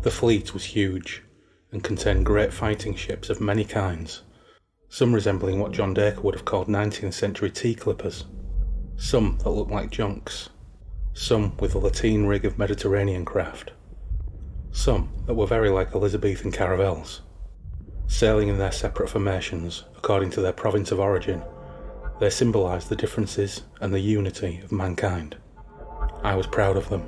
The fleet was huge and contained great fighting ships of many kinds, some resembling what John Dacre would have called 19th century tea clippers, some that looked like junks, some with a lateen rig of Mediterranean craft, some that were very like Elizabethan caravels. Sailing in their separate formations according to their province of origin, they symbolised the differences and the unity of mankind. I was proud of them.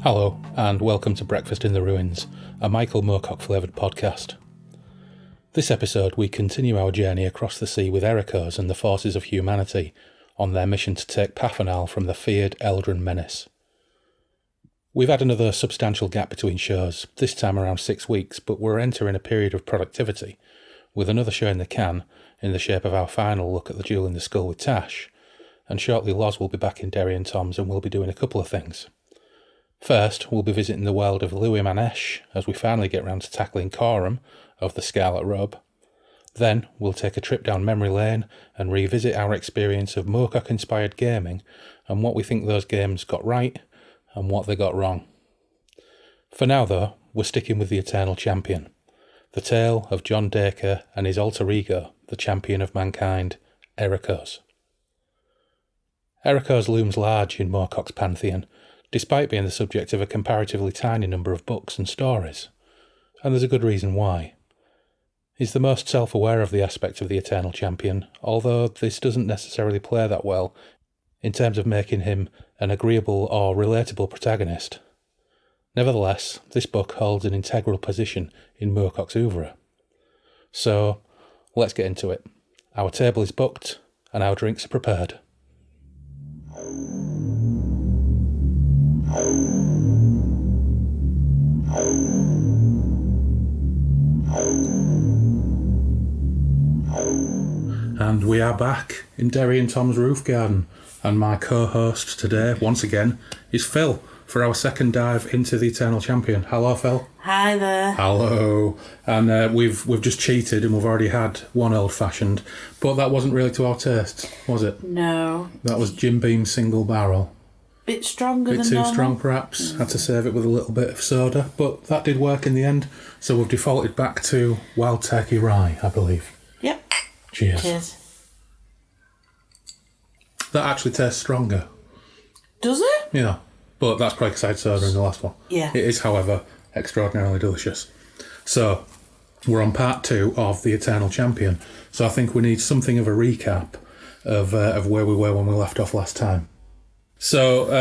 Hello, and welcome to Breakfast in the Ruins, a Michael Moorcock flavoured podcast. This episode we continue our journey across the sea with Erekosë and the forces of humanity on their mission to take Pafanal from the feared Eldrin menace. We've had another substantial gap between shows, this time around 6 weeks, but we're entering a period of productivity, with another show in the can, in the shape of our final look at the Duel in the Skull with Tash, and shortly Loz will be back in Derry and Tom's and we'll be doing a couple of things. First, we'll be visiting the world of Louis Manesh as we finally get round to tackling Coram of the Scarlet Robe. Then, we'll take a trip down memory lane and revisit our experience of Moorcock-inspired gaming and what we think those games got right and what they got wrong. For now, though, we're sticking with the Eternal Champion, the tale of John Dacre and his alter ego, the champion of mankind, Erekosë. Erekosë looms large in Moorcock's pantheon, despite being the subject of a comparatively tiny number of books and stories. And there's a good reason why. He's the most self-aware of the aspect of the Eternal Champion, although this doesn't necessarily play that well in terms of making him an agreeable or relatable protagonist. Nevertheless, this book holds an integral position in Moorcock's oeuvre. So, let's get into it. Our table is booked, and our drinks are prepared. And we are back in Derry and Tom's roof garden, and my co-host today, once again, is Phil for our second dive into the Eternal Champion. Hello, Phil. Hi there. Hello. And we've just cheated and we've already had one old-fashioned, but that wasn't really to our taste, was it? No. That was Jim Beam single barrel. Bit stronger than Bit too normal. strong, perhaps. Had to save it with a little bit of soda, but that did work in the end. So we've defaulted back to Wild Turkey Rye, I believe. Yep. Cheers. Cheers. That actually tastes stronger. Does it? Yeah, but that's probably because I had soda in the last one. Yeah. It is, however, extraordinarily delicious. So, we're on part 2 of the Eternal Champion. So I think we need something of a recap of where we were when we left off last time. So,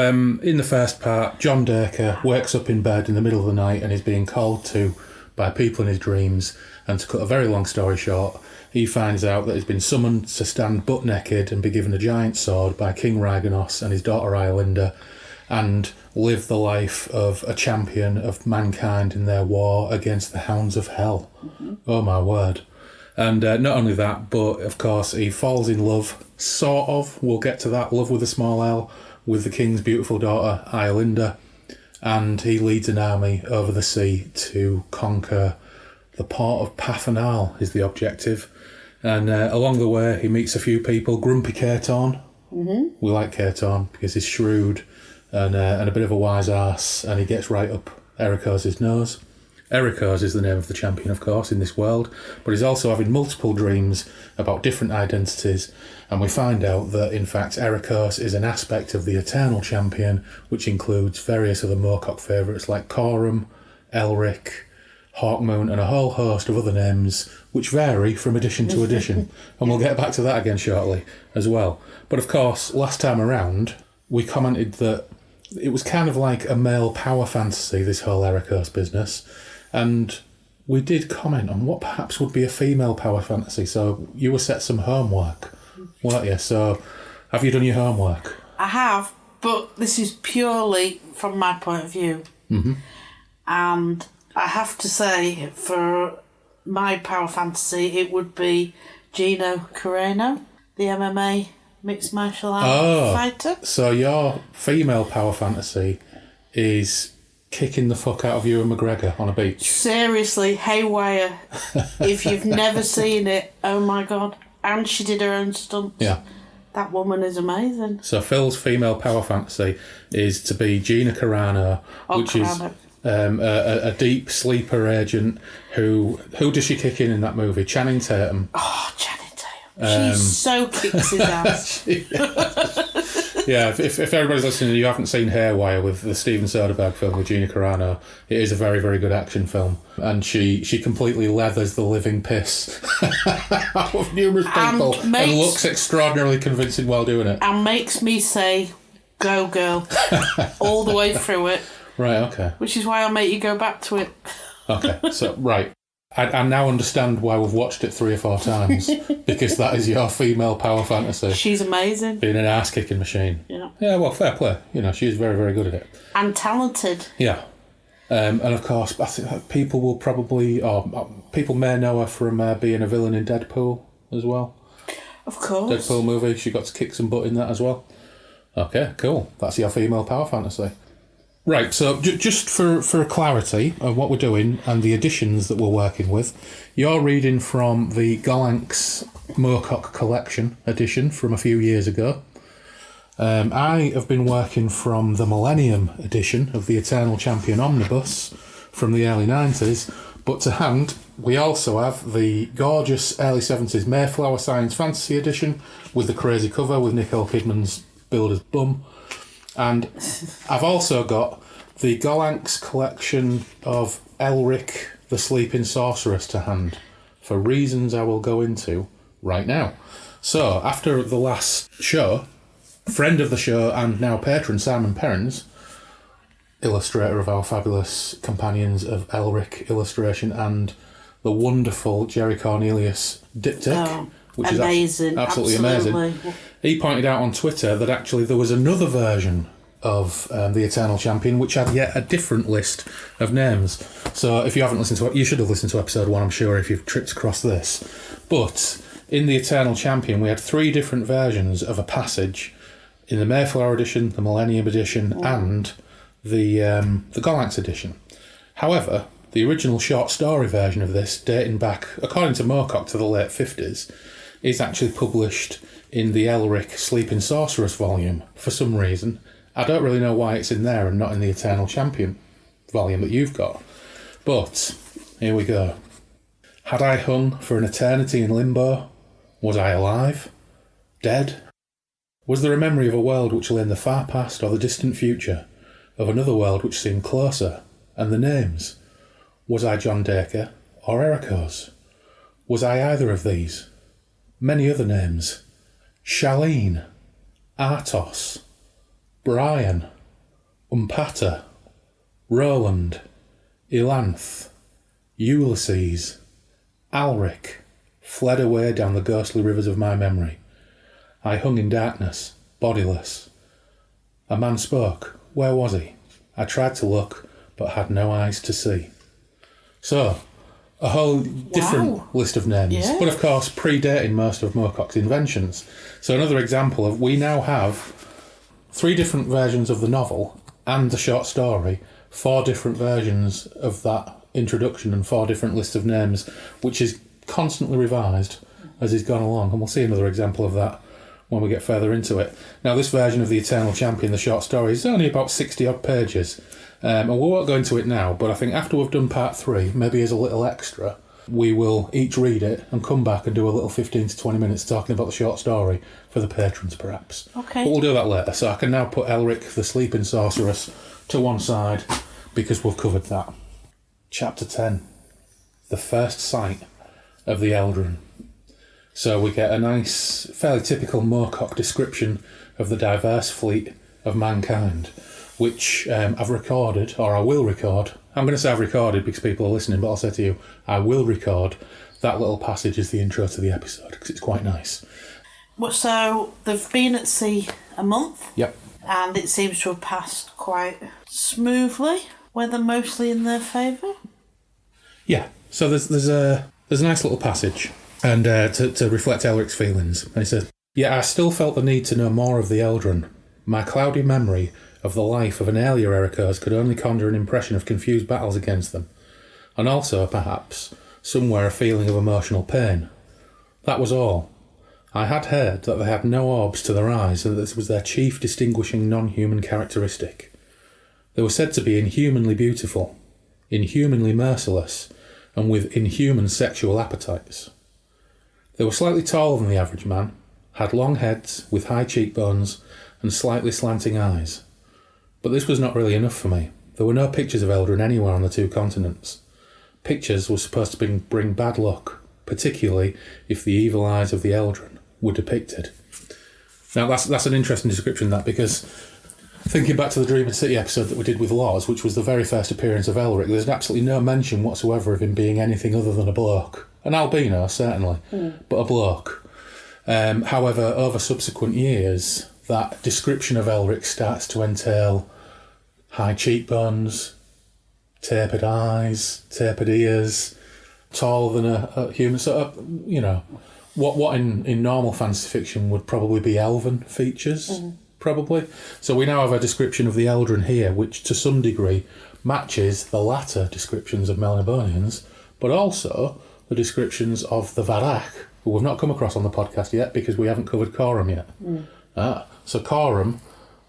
in the first part, John Dacre wakes up in bed in the middle of the night and is being called to by people in his dreams. And to cut a very long story short, he finds out that he's been summoned to stand butt naked and be given a giant sword by King Rhaegonos and his daughter Iolinda, and live the life of a champion of mankind in their war against the hounds of hell. Mm-hmm. Oh my word. And not only that, but of course he falls in love, sort of, we'll get to that, love with a small L, with the king's beautiful daughter Iolinda, and he leads an army over the sea to conquer the port of Pafanal is the objective. And along the way he meets a few people. Grumpy Caton. Mm-hmm. We like Caton because he's shrewd and a bit of a wise arse, and he gets right up Erekosë's nose. Erekosë is the name of the champion, of course, in this world, but he's also having multiple dreams about different identities, and we find out that, in fact, Erekosë is an aspect of the Eternal Champion, which includes various other Moorcock favourites like Coram, Elric, Hawkmoon, and a whole host of other names, which vary from edition to edition, and we'll get back to that again shortly as well. But of course, last time around, we commented that it was kind of like a male power fantasy, this whole Erekosë business. And we did comment on what perhaps would be a female power fantasy. So you were set some homework, weren't you? So have you done your homework? I have, but this is purely from my point of view. Mm-hmm. And I have to say, for my power fantasy, it would be Gina Carano, the MMA mixed martial art fighter. So your female power fantasy is kicking the fuck out of Ewan McGregor on a beach. Seriously, haywire. If you've never seen it, oh my God. And she did her own stunts. Yeah. That woman is amazing. So Phil's female power fantasy is to be Gina Carano, which is a deep sleeper agent who does she kick in that movie? Channing Tatum. Oh, Channing Tatum. She so kicks his ass. Yeah, if everybody's listening and you haven't seen Hairwire with the Steven Soderbergh film with Gina Carano, it is a very, very good action film. And she completely leathers the living piss out of numerous people and looks extraordinarily convincing while doing it. And makes me say, go girl, all the way through it. Right, okay. Which is why I'll make you go back to it. Okay, so, right. I now understand why we've watched it 3 or 4 times, because that is your female power fantasy. She's amazing. Being an ass-kicking machine. Yeah. Yeah, well, fair play. You know, she's very, very good at it. And talented. Yeah. And of course, I think people will probably, or people may know her from being a villain in Deadpool as well. Of course. Deadpool movie, she got to kick some butt in that as well. Okay, cool. That's your female power fantasy. Right, so just for clarity of what we're doing and the editions that we're working with, you're reading from the Gollancz Moorcock Collection edition from a few years ago. I have been working from the Millennium edition of the Eternal Champion Omnibus from the early 90s, but to hand, we also have the gorgeous early 70s Mayflower Science Fantasy edition with the crazy cover with Nicole Kidman's Builder's Bum. And I've also got the Gollancz collection of Elric the Sleeping Sorceress to hand, for reasons I will go into right now. So, after the last show, friend of the show and now patron Simon Perrins, illustrator of our fabulous Companions of Elric illustration, and the wonderful Jerry Cornelius diptych, which amazing, is absolutely amazing. He pointed out on Twitter that actually there was another version of the Eternal Champion which had yet a different list of names. So if you haven't listened to it, you should have listened to episode 1, I'm sure, if you've tripped across this. But in the Eternal Champion we had 3 different versions of a passage in the Mayflower edition, the Millennium edition, and the Gollancz edition. However, the original short story version of this, dating back, according to Moorcock, to the late 50s, is actually published in the Elric Sleeping Sorceress volume for some reason. I don't really know why it's in there and not in the Eternal Champion volume that you've got. But, here we go. Had I hung for an eternity in limbo? Was I alive? Dead? Was there a memory of a world which lay in the far past or the distant future? Of another world which seemed closer? And the names? Was I John Dacre or Erekosë? Was I either of these? Many other names. Shaleen, Artos, Brian, Umpata, Roland, Ilanth, Ulysses, Alric, fled away down the ghostly rivers of my memory. I hung in darkness, bodiless. A man spoke. Where was he? I tried to look, but had no eyes to see. So, a whole different list of names, but of course predating most of Moorcock's inventions. So another example of, we now have 3 different versions of the novel and the short story, 4 different versions of that introduction and 4 different lists of names, which is constantly revised as he's gone along, and we'll see another example of that when we get further into it. Now, this version of the Eternal Champion, the short story, is only about 60 odd pages. And we won't go into it now, but I think after we've done part 3, maybe as a little extra, we will each read it and come back and do a little 15 to 20 minutes talking about the short story for the patrons, perhaps. Okay. But we'll do that later. So I can now put Elric the Sleeping Sorceress to one side because we've covered that. Chapter 10. The First Sight of the Eldrin. So we get a nice, fairly typical Moorcock description of the diverse fleet of mankind, which I've recorded, or I will record. I'm going to say I've recorded because people are listening, but I'll say to you, I will record that little passage as the intro to the episode because it's quite nice. Well, so they've been at sea a month. Yep. And it seems to have passed quite smoothly. Weather mostly in their favour. Yeah. So there's a nice little passage, and to reflect Elric's feelings, and he says, "Yeah, I still felt the need to know more of the Eldren. My cloudy memory of the life of an earlier Erekosë could only conjure an impression of confused battles against them, and also, perhaps, somewhere a feeling of emotional pain. That was all. I had heard that they had no orbs to their eyes and that this was their chief distinguishing non-human characteristic. They were said to be inhumanly beautiful, inhumanly merciless, and with inhuman sexual appetites. They were slightly taller than the average man, had long heads with high cheekbones and slightly slanting eyes. But this was not really enough for me. There were no pictures of Eldren anywhere on the two continents. Pictures were supposed to bring bad luck, particularly if the evil eyes of the Eldren were depicted." Now that's an interesting description, that, because thinking back to the Dreaming City episode that we did with Laws, which was the very first appearance of Elric, there's absolutely no mention whatsoever of him being anything other than a bloke. An albino, certainly, but a bloke. However, over subsequent years, that description of Elric starts to entail high cheekbones, tapered eyes, tapered ears, taller than a human. So, what in normal fantasy fiction would probably be elven features, probably. So we now have a description of the Eldren here, which to some degree matches the latter descriptions of Melnibonians, but also the descriptions of the Varach, who we've not come across on the podcast yet because we haven't covered Corum yet. So Corum,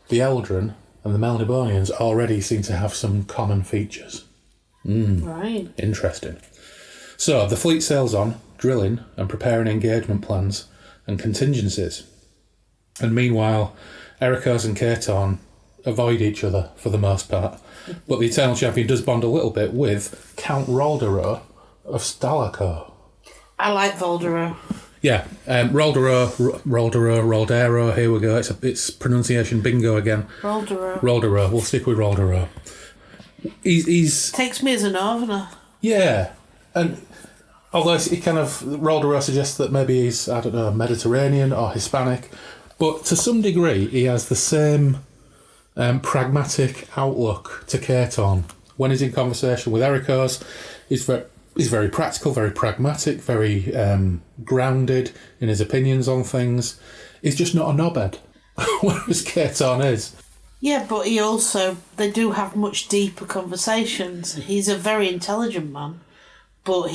the Eldren, and the Melnibonians already seem to have some common features. Right. Interesting. So the fleet sails on, drilling and preparing engagement plans and contingencies. And meanwhile, Erekosë and Caton avoid each other for the most part. But the Eternal Champion does bond a little bit with Count Roldero of Stalaco. I like Voldero. Yeah, Roldero, here we go. It's pronunciation bingo again. Roldero. We'll stick with Roldero. He's takes me as a northerner. Yeah, and although he kind of, Roldero suggests that maybe he's, I don't know, Mediterranean or Hispanic, but to some degree he has the same pragmatic outlook to Caton. When he's in conversation with Erekosë, he's very practical, very pragmatic, very grounded in his opinions on things. He's just not a knobhead, whereas Caton is. Yeah, but they do have much deeper conversations. He's a very intelligent man, but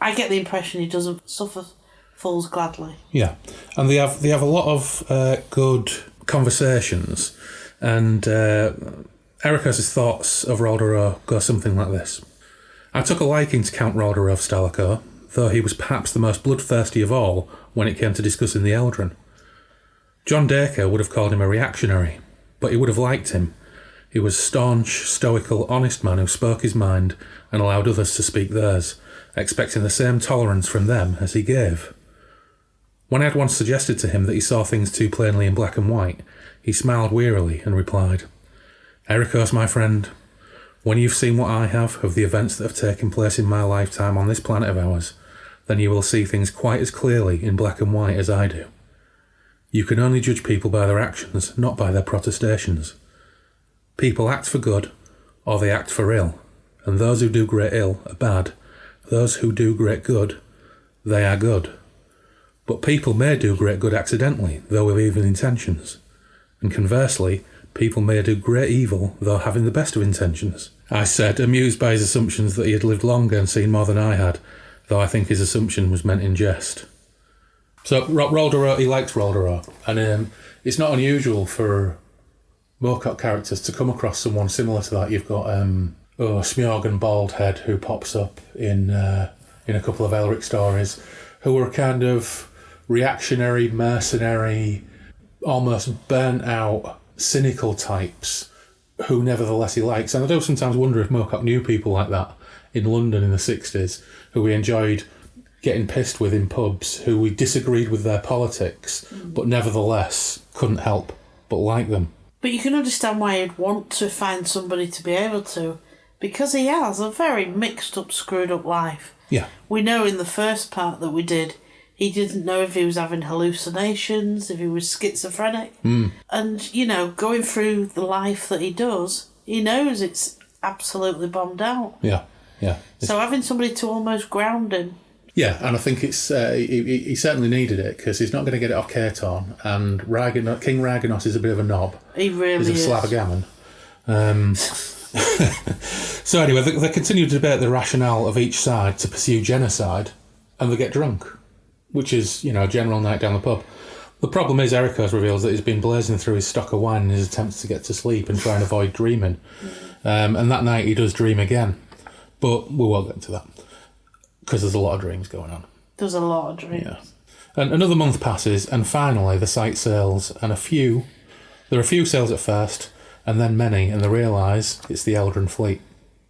I get the impression he doesn't suffer fools gladly. Yeah, and they have a lot of good conversations, and Erekosë's thoughts of Roldero go something like this. I took a liking to Count Roldero of Stalaco, though he was perhaps the most bloodthirsty of all when it came to discussing the Eldren. John Dacre would have called him a reactionary, but he would have liked him. He was a staunch, stoical, honest man who spoke his mind and allowed others to speak theirs, expecting the same tolerance from them as he gave. When I had once suggested to him that he saw things too plainly in black and white, he smiled wearily and replied, "Erekosë, my friend, when you've seen what I have of the events that have taken place in my lifetime on this planet of ours, then you will see things quite as clearly in black and white as I do. You can only judge people by their actions, not by their protestations. People act for good, or they act for ill, and those who do great ill are bad. Those who do great good, they are good. But people may do great good accidentally, though with evil intentions. And conversely, people may do great evil, though having the best of intentions." I said, amused by his assumptions that he had lived longer and seen more than I had, though I think his assumption was meant in jest. So Roldero, he likes Roldero, and it's not unusual for Moorcock characters to come across someone similar to that. You've got Smjorgan Baldhead, who pops up in a couple of Elric stories, who are kind of reactionary, mercenary, almost burnt out, cynical types who nevertheless he likes. And I do sometimes wonder if Moorcock knew people like that in London in the 60s, who he enjoyed getting pissed with in pubs, who we disagreed with their politics, but nevertheless couldn't help but like them. But you can understand why he'd want to find somebody to be able to, because he has a very mixed up, screwed up life. Yeah. We know in the first part that we did, he didn't know if he was having hallucinations, if he was schizophrenic. And, you know, going through the life that he does, he knows it's absolutely bombed out. Yeah. So having somebody to almost ground him. Yeah, and I think it's he certainly needed it, because he's not going to get it off Caton, and King Raganos is a bit of a knob. He really is. He's a slab of gammon. So anyway, they continue to debate the rationale of each side to pursue genocide, and they get drunk, which is, you know, a general night down the pub. The problem is Erekosë reveals that he's been blazing through his stock of wine in his attempts to get to sleep and try and avoid dreaming. And that night he does dream again. But we won't get into that, because there's a lot of dreams going on. There's a lot of dreams. Yeah. And another month passes, and finally the site sails, and there are a few sails at first, and then many, and they realise it's the Eldrin fleet.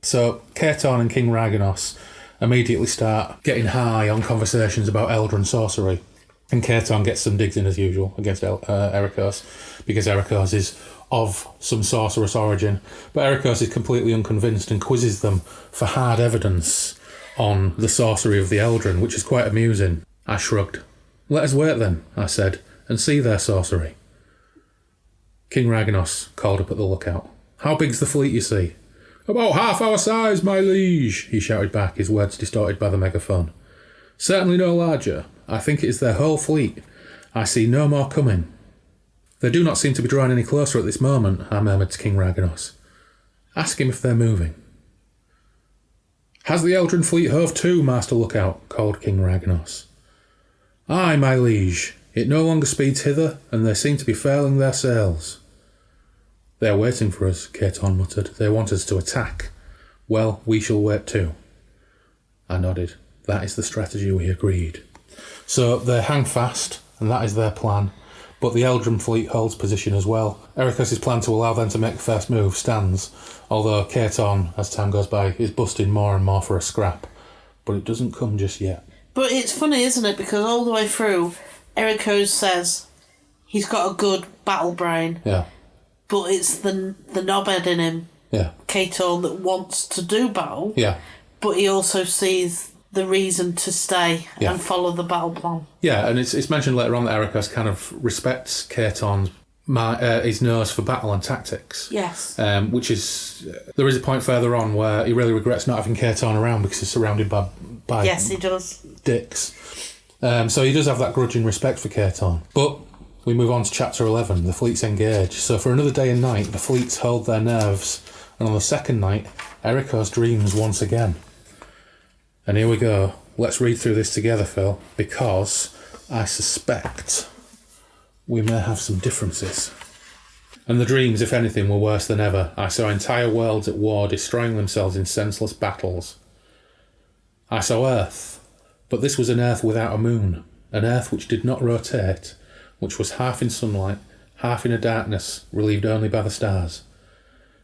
So Caton and King Raganos immediately start getting high on conversations about Eldrin sorcery. And Caton gets some digs in as usual against Erekosë, because Erekosë is of some sorcerous origin. But Erekosë is completely unconvinced and quizzes them for hard evidence on the sorcery of the Eldrin, which is quite amusing. I shrugged. "Let us wait then," I said, "and see their sorcery." King Raganos called up at the lookout. "How big's the fleet you see?" "About half our size, my liege," he shouted back, his words distorted by the megaphone. "Certainly no larger. I think it is their whole fleet. I see no more coming." "They do not seem to be drawing any closer at this moment," I murmured to King Raganos. "Ask him if they're moving." "Has the Eldrin fleet hove to, Master Lookout?" called King Raganos. "Aye, my liege. It no longer speeds hither, and they seem to be furling their sails." "They are waiting for us," Caton muttered. "They want us to attack. Well, we shall wait too." I nodded. That is the strategy we agreed. So they hang fast, and that is their plan. But the Eldrin fleet holds position as well. Erekosë's plan to allow them to make the first move stands, although Caton, as time goes by, is busting more and more for a scrap. But it doesn't come just yet. But it's funny, isn't it? Because all the way through, Erekosë says he's got a good battle brain. Yeah. But it's the knobhead in him, Caton, that wants to do battle. Yeah. But he also sees the reason to stay and follow the battle plan. Yeah, and it's mentioned later on that Erekosë kind of respects Caton's his nose for battle and tactics. Yes. Which is... there is a point further on where he really regrets not having Caton around because he's surrounded by yes, he does. dicks. So he does have that grudging respect for Caton. But we move on to chapter 11, the fleets engage. So for another day and night, the fleets hold their nerves, and on the second night, Erekosë dreams once again. And here we go. Let's read through this together, Phil, because I suspect we may have some differences. "And the dreams, if anything, were worse than ever. I saw entire worlds at war, destroying themselves in senseless battles. I saw Earth, but this was an Earth without a moon, an Earth which did not rotate, which was half in sunlight, half in a darkness, relieved only by the stars.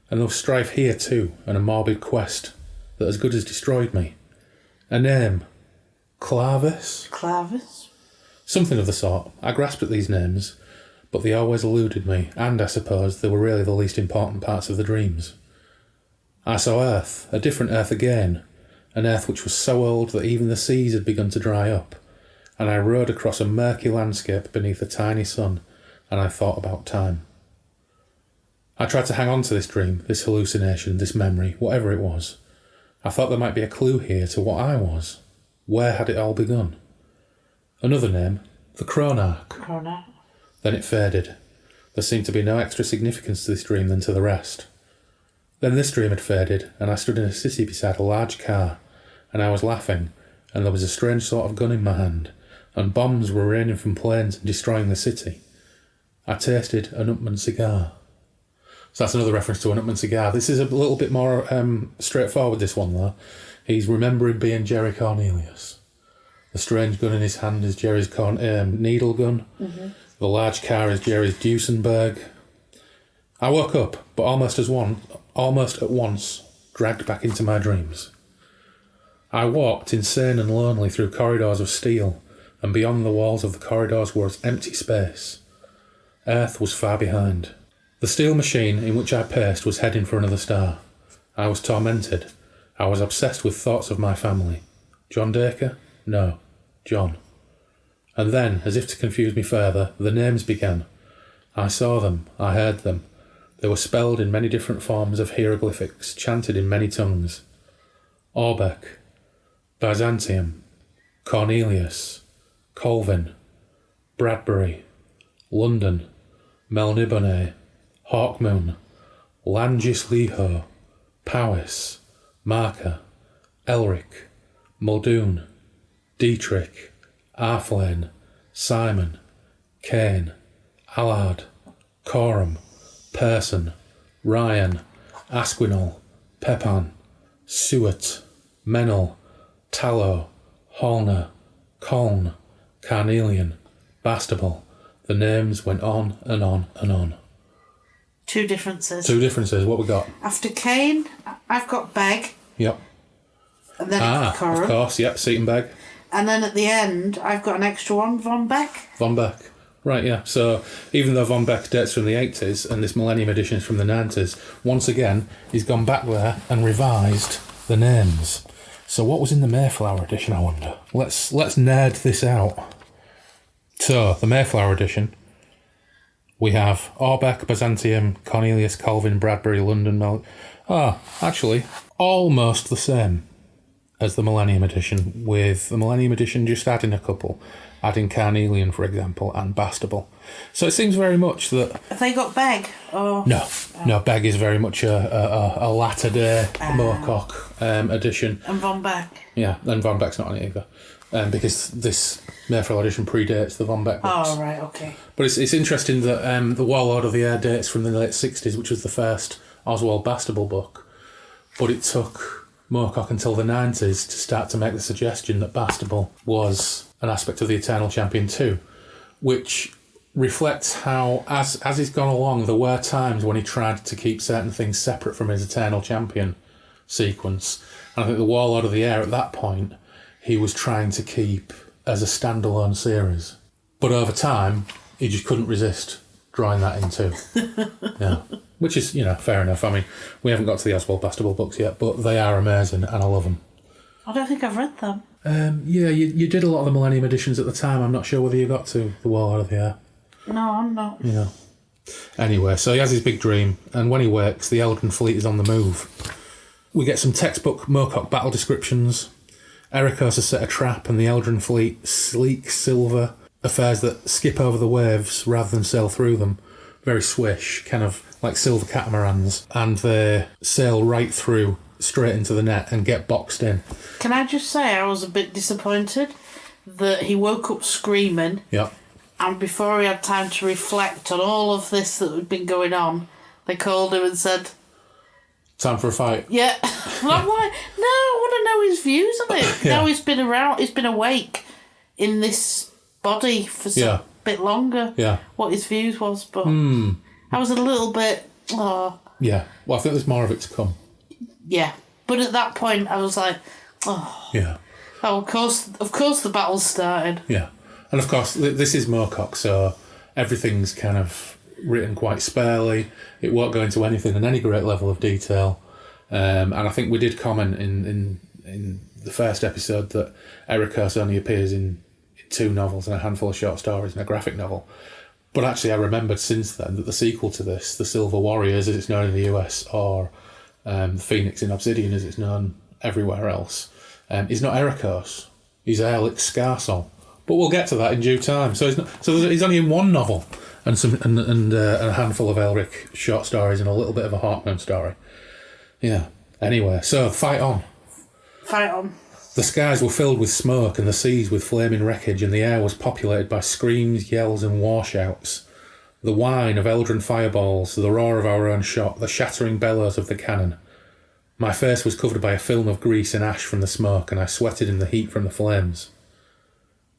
And there was strife here too, and a morbid quest that as good as destroyed me. A name. Clavis? Clavis? Something of the sort. I grasped at these names, but they always eluded me, and I suppose they were really the least important parts of the dreams. I saw Earth, a different Earth again, an Earth which was so old that even the seas had begun to dry up, and I rode across a murky landscape beneath a tiny sun, and I thought about time. I tried to hang on to this dream, this hallucination, this memory, whatever it was. I thought there might be a clue here to what I was. Where had it all begun? Another name, the Chronarch. Chronarch. Then it faded. There seemed to be no extra significance to this dream than to the rest. Then this dream had faded, and I stood in a city beside a large car, and I was laughing, and there was a strange sort of gun in my hand, and bombs were raining from planes and destroying the city. I tasted an Upman cigar. So that's another reference to an Upman cigar. This is a little bit more straightforward, this one, though. He's remembering being Jerry Cornelius. The strange gun in his hand is Jerry's needle gun. Mm-hmm. The large car is Jerry's Duesenberg. I woke up, but almost at once, dragged back into my dreams. I walked, insane and lonely, through corridors of steel, and beyond the walls of the corridors was empty space. Earth was far behind. The steel machine in which I paced was heading for another star. I was tormented. I was obsessed with thoughts of my family. John Dacre? No. John. And then, as if to confuse me further, the names began. I saw them. I heard them. They were spelled in many different forms of hieroglyphics, chanted in many tongues. Orbeck, Byzantium, Cornelius, Colvin, Bradbury, London, Melniboné, Hawkmoon, Langisliho, Powys, Marker, Elric, Muldoon, Dietrich, Arflane, Simon, Kane, Allard, Coram, Person, Ryan, Asquinall, Pepin, Seward, Mennel, Tallow, Hallner, Colne, Carnelian, Bastable. The names went on and on and on. Two differences. What we got? After Kane, I've got Beg. Yep. And then Coram. Of course, yep, Seton Beg. And then at the end, I've got an extra one, Von Beck. Von Beck. Right, yeah. So even though Von Beck dates from the 80s and this Millennium Edition is from the 90s, once again, he's gone back there and revised the names. So what was in the Mayflower edition, I wonder? Let's nerd this out. So, the Mayflower edition, we have Orbeck, Byzantium, Cornelius, Colvin, Bradbury, London, actually, almost the same as the Millennium Edition, with the Millennium Edition just adding a couple, adding Carnelian, for example, and Bastable. So it seems very much that... Have they got Beg? Or... No, Beg is very much a latter-day Moorcock edition. And Von Beck? Yeah, and Von Beck's not on it either. Because this Mayflower edition predates the Von Beck books. Oh, right, okay. But it's interesting that the Warlord of the Air dates from the late 60s, which was the first Oswald Bastable book. But it took Moorcock until the 90s to start to make the suggestion that Bastable was an aspect of the Eternal Champion too, which reflects how, as he's gone along, there were times when he tried to keep certain things separate from his Eternal Champion sequence. And I think the Warlord of the Air at that point, he was trying to keep as a standalone series. But over time, he just couldn't resist drawing that in too. Yeah. Which is, fair enough. I mean, we haven't got to the Oswald Bastable books yet, but they are amazing and I love them. I don't think I've read them. Yeah, you did a lot of the Millennium editions at the time. I'm not sure whether you got to the Warlord of the Air. No, I'm not. Yeah. Anyway, so he has his big dream, and when he wakes, the Eldrin fleet is on the move. We get some textbook Moorcock battle descriptions. Erekosë set a trap, and the Eldrin fleet, sleek silver affairs that skip over the waves rather than sail through them. Very swish, kind of like silver catamarans, and they sail right through, straight into the net, and get boxed in. Can I just say I was a bit disappointed that he woke up screaming. Yeah. And before he had time to reflect on all of this that had been going on, they called him and said, "Time for a fight." Yeah. And I'm like, no, I want to know his views on it. Yeah. Now he's been around, he's been awake in this body for a bit longer. Yeah. What his views was, but I was a little bit, Yeah. Well, I think there's more of it to come. Yeah. But at that point, I was like, oh. Yeah. Oh, of course the battle started. Yeah. And of course, this is Moorcock, so everything's kind of written quite sparely. It won't go into anything in any great level of detail. And I think we did comment in the first episode that Erekosë only appears in 2 novels and a handful of short stories and a graphic novel. But actually, I remembered since then that the sequel to this, The Silver Warriors, as it's known in the US, or The Phoenix in Obsidian, as it's known everywhere else, is not Erekosë. He's Eirlek Scarsol. But we'll get to that in due time. So he's only in 1 novel and a handful of Eirlek short stories and a little bit of a Hawkmoon story. Yeah. Anyway, so fight on. Fight on. The skies were filled with smoke and the seas with flaming wreckage, and the air was populated by screams, yells and war shouts. The whine of Eldrin fireballs, the roar of our own shot, the shattering bellows of the cannon. My face was covered by a film of grease and ash from the smoke, and I sweated in the heat from the flames.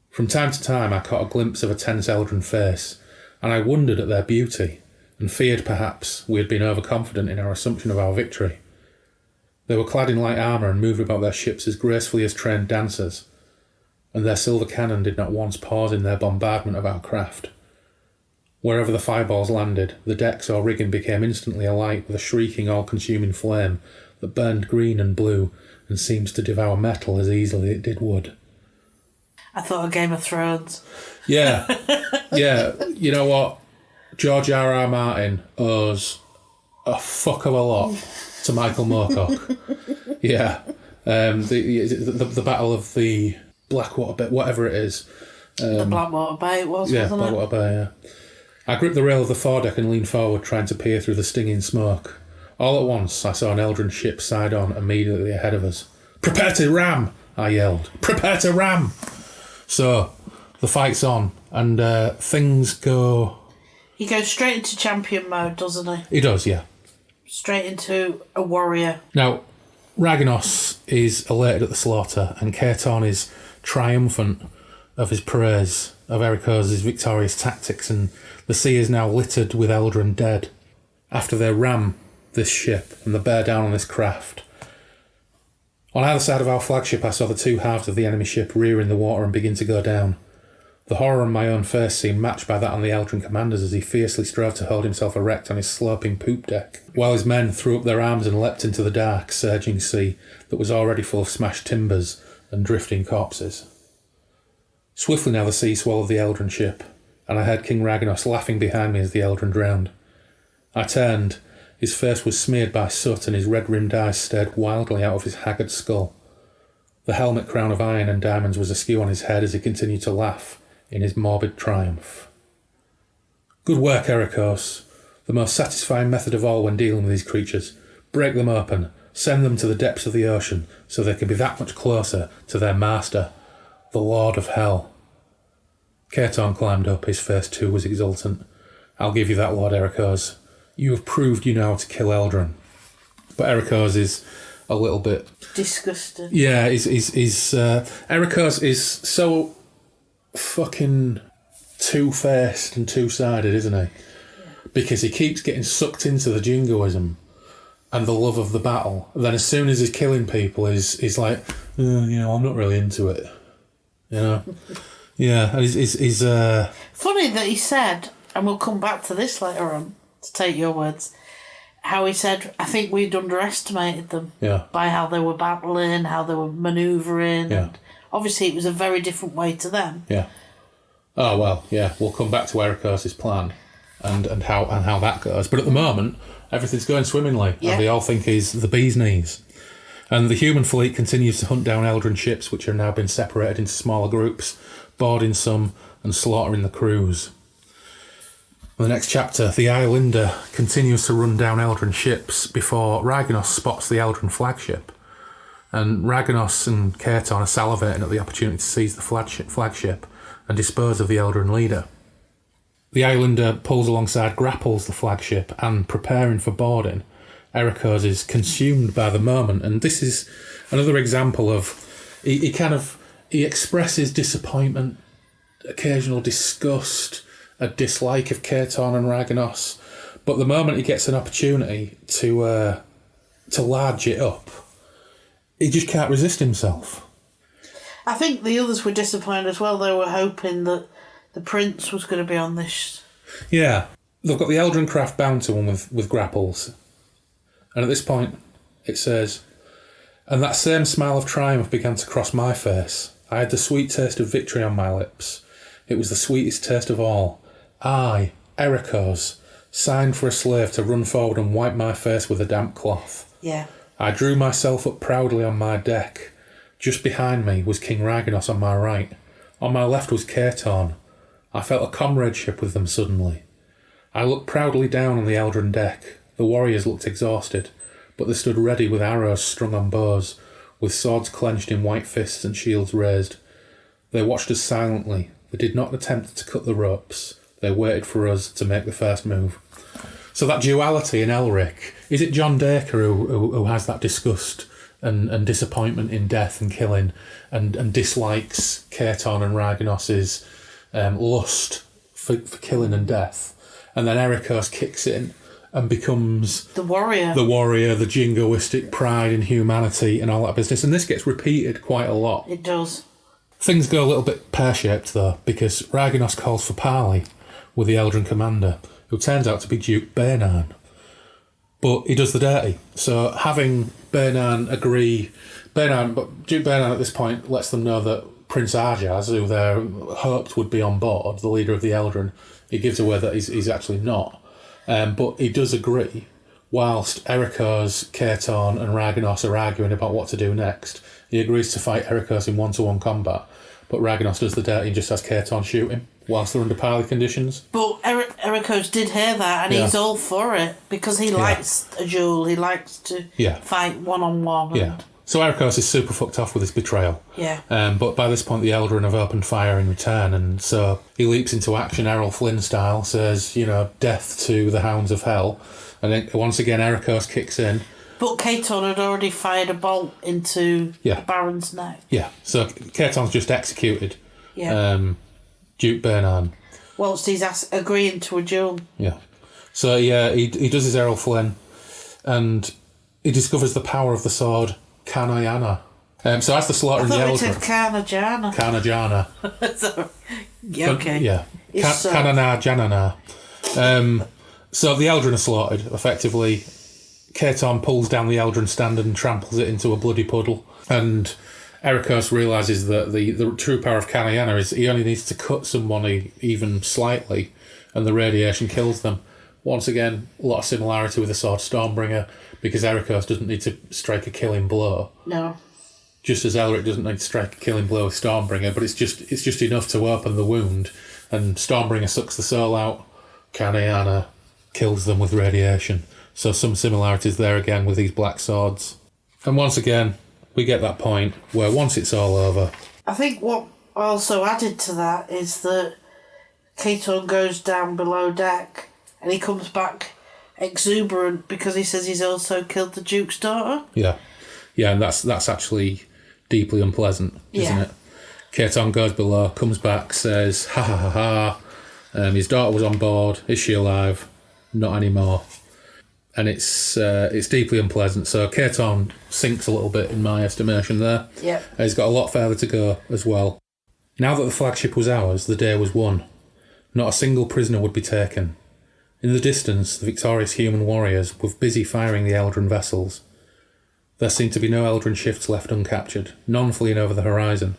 From time to time I caught a glimpse of a tense Eldrin face, and I wondered at their beauty, and feared perhaps we had been overconfident in our assumption of our victory. They were clad in light armour and moved about their ships as gracefully as trained dancers, and their silver cannon did not once pause in their bombardment of our craft. Wherever the fireballs landed, the decks or rigging became instantly alight with a shrieking, all-consuming flame that burned green and blue and seems to devour metal as easily as it did wood. I thought of Game of Thrones. Yeah. Yeah. You know what? George R.R. Martin owes a fuck of a lot to Michael Moorcock. Yeah. The Battle of the Blackwater Bay, whatever it is. The Blackwater Bay it was, yeah, wasn't Blackwater Bay, yeah. I gripped the rail of the foredeck and leaned forward, trying to peer through the stinging smoke. All at once, I saw an Eldrin ship side on immediately ahead of us. "Prepare to ram!" I yelled. "Prepare to ram!" So, the fight's on, and things go... He goes straight into champion mode, doesn't he? He does, yeah. Straight into a warrior. Now, Ragnos is elated at the slaughter, and Caton is triumphant of his praise of Erekos's victorious tactics, and the sea is now littered with Eldrin dead. After they ram this ship and they bear down on this craft, on either side of our flagship I saw the two halves of the enemy ship rear in the water and begin to go down. The horror on my own face seemed matched by that on the Eldrin commander's as he fiercely strove to hold himself erect on his sloping poop deck, while his men threw up their arms and leapt into the dark, surging sea that was already full of smashed timbers and drifting corpses. Swiftly now the sea swallowed the Eldrin ship, and I heard King Ragnos laughing behind me as the Eldrin drowned. I turned. His face was smeared by soot and his red-rimmed eyes stared wildly out of his haggard skull. The helmet crown of iron and diamonds was askew on his head as he continued to laugh in his morbid triumph. "Good work, Erekosë. The most satisfying method of all when dealing with these creatures. Break them open, send them to the depths of the ocean so they can be that much closer to their master, the Lord of Hell." Caton climbed up, his face too was exultant. "I'll give you that, Lord Erekosë. You have proved you know how to kill Eldrin." But Erekosë is a little bit... disgusted. Yeah, Erekosë is so fucking two-faced and two-sided, isn't he? Yeah. Because he keeps getting sucked into the jingoism and the love of the battle. And then as soon as he's killing people, he's like, I'm not really into it. You know? Yeah, and he's Funny that he said, and we'll come back to this later on, to take your words, how he said, I think we'd underestimated them by how they were battling, how they were manoeuvring. Yeah. And obviously, it was a very different way to them. Yeah. Oh, well, yeah, we'll come back to Erekos's plan and how that goes. But at the moment, everything's going swimmingly, and they all think he's the bee's knees. And the human fleet continues to hunt down Eldrin ships, which have now been separated into smaller groups, boarding some and slaughtering the crews. In the next chapter, the Islander continues to run down Eldrin ships before Ragnos spots the Eldrin flagship. And Ragnos and Caton are salivating at the opportunity to seize the flagship and dispose of the Eldrin leader. The Islander pulls alongside, grapples the flagship, and preparing for boarding, Erekosë is consumed by the moment. And this is another example of he expresses disappointment, occasional disgust, a dislike of Caton and Ragnos, but the moment he gets an opportunity to large it up, he just can't resist himself. I think the others were disappointed as well. They were hoping that the prince was going to be on this. Yeah, they've got the Eldrin craft bound to them with grapples, and at this point it says, "And that same smile of triumph began to cross my face. I had the sweet taste of victory on my lips. It was the sweetest taste of all. I, Erekosë, signed for a slave to run forward and wipe my face with a damp cloth. Yeah. I drew myself up proudly on my deck. Just behind me was King Ragnos on my right. On my left was Caton. I felt a comradeship with them suddenly. I looked proudly down on the Eldrin deck. The warriors looked exhausted, but they stood ready with arrows strung on bows, with swords clenched in white fists and shields raised. They watched us silently. They did not attempt to cut the ropes. They waited for us to make the first move." So that duality in Elric, is it John Dacre who has that disgust and disappointment in death and killing and dislikes Caton and Ragnos's lust for killing and death, and then Erekosë kicks in and becomes the warrior, the jingoistic pride in humanity and all that business, and this gets repeated quite a lot. It does. Things go a little bit pear-shaped though, because Ragnos calls for parley, with the Eldrin commander, who turns out to be Duke Bernard. But he does the dirty. So having Bernard agree... But Duke Bernard at this point lets them know that Prince Arjaz, who they hoped would be on board, the leader of the Eldrin, he gives away that he's actually not. But he does agree, whilst Erekosë, Caton and Ragnos are arguing about what to do next. He agrees to fight Erekosë in one-to-one combat, but Ragnos does the dirty and just has Caton shoot him whilst they're under parley conditions. But Erekosë did hear that, and he's all for it, because he likes a duel. He likes to fight one-on-one. Yeah. So Erekosë is super fucked off with his betrayal. Yeah. But by this point, the Eldrin have opened fire in return, and so he leaps into action, Errol Flynn style, says, death to the hounds of hell. And then once again, Erekosë kicks in. But Caton had already fired a bolt into the Baron's neck. Yeah, so Caton's just executed Duke Bernard. Whilst he's agreeing to a duel. Yeah. So, he does his Errol Flynn, and he discovers the power of the sword Kanayana. So as the slaughtering the Eldrin... I thought it said Kanajana. Okay. Yeah. Kanana Janana. So the Eldrin are slaughtered, effectively. Caton pulls down the Eldrin standard and tramples it into a bloody puddle. And Erekosë realises that the true power of Kanayana is he only needs to cut somebody even slightly, and the radiation kills them. Once again, a lot of similarity with the sword Stormbringer, because Erekosë doesn't need to strike a killing blow. No. Just as Elric doesn't need to strike a killing blow with Stormbringer, but it's just enough to open the wound, and Stormbringer sucks the soul out. Kanayana kills them with radiation. So some similarities there again with these black swords. And once again, we get that point where once it's all over... I think what also added to that is that Caton goes down below deck and he comes back exuberant because he says he's also killed the Duke's daughter. Yeah, and that's actually deeply unpleasant, isn't it? Caton goes below, comes back, says, ha ha ha ha, his daughter was on board, is she alive? Not anymore. And it's deeply unpleasant. So Caton sinks a little bit in my estimation there. Yeah. He's got a lot further to go as well. Now that the flagship was ours, the day was won. Not a single prisoner would be taken. In the distance, the victorious human warriors were busy firing the Eldrin vessels. There seemed to be no Eldrin ships left uncaptured, none fleeing over the horizon.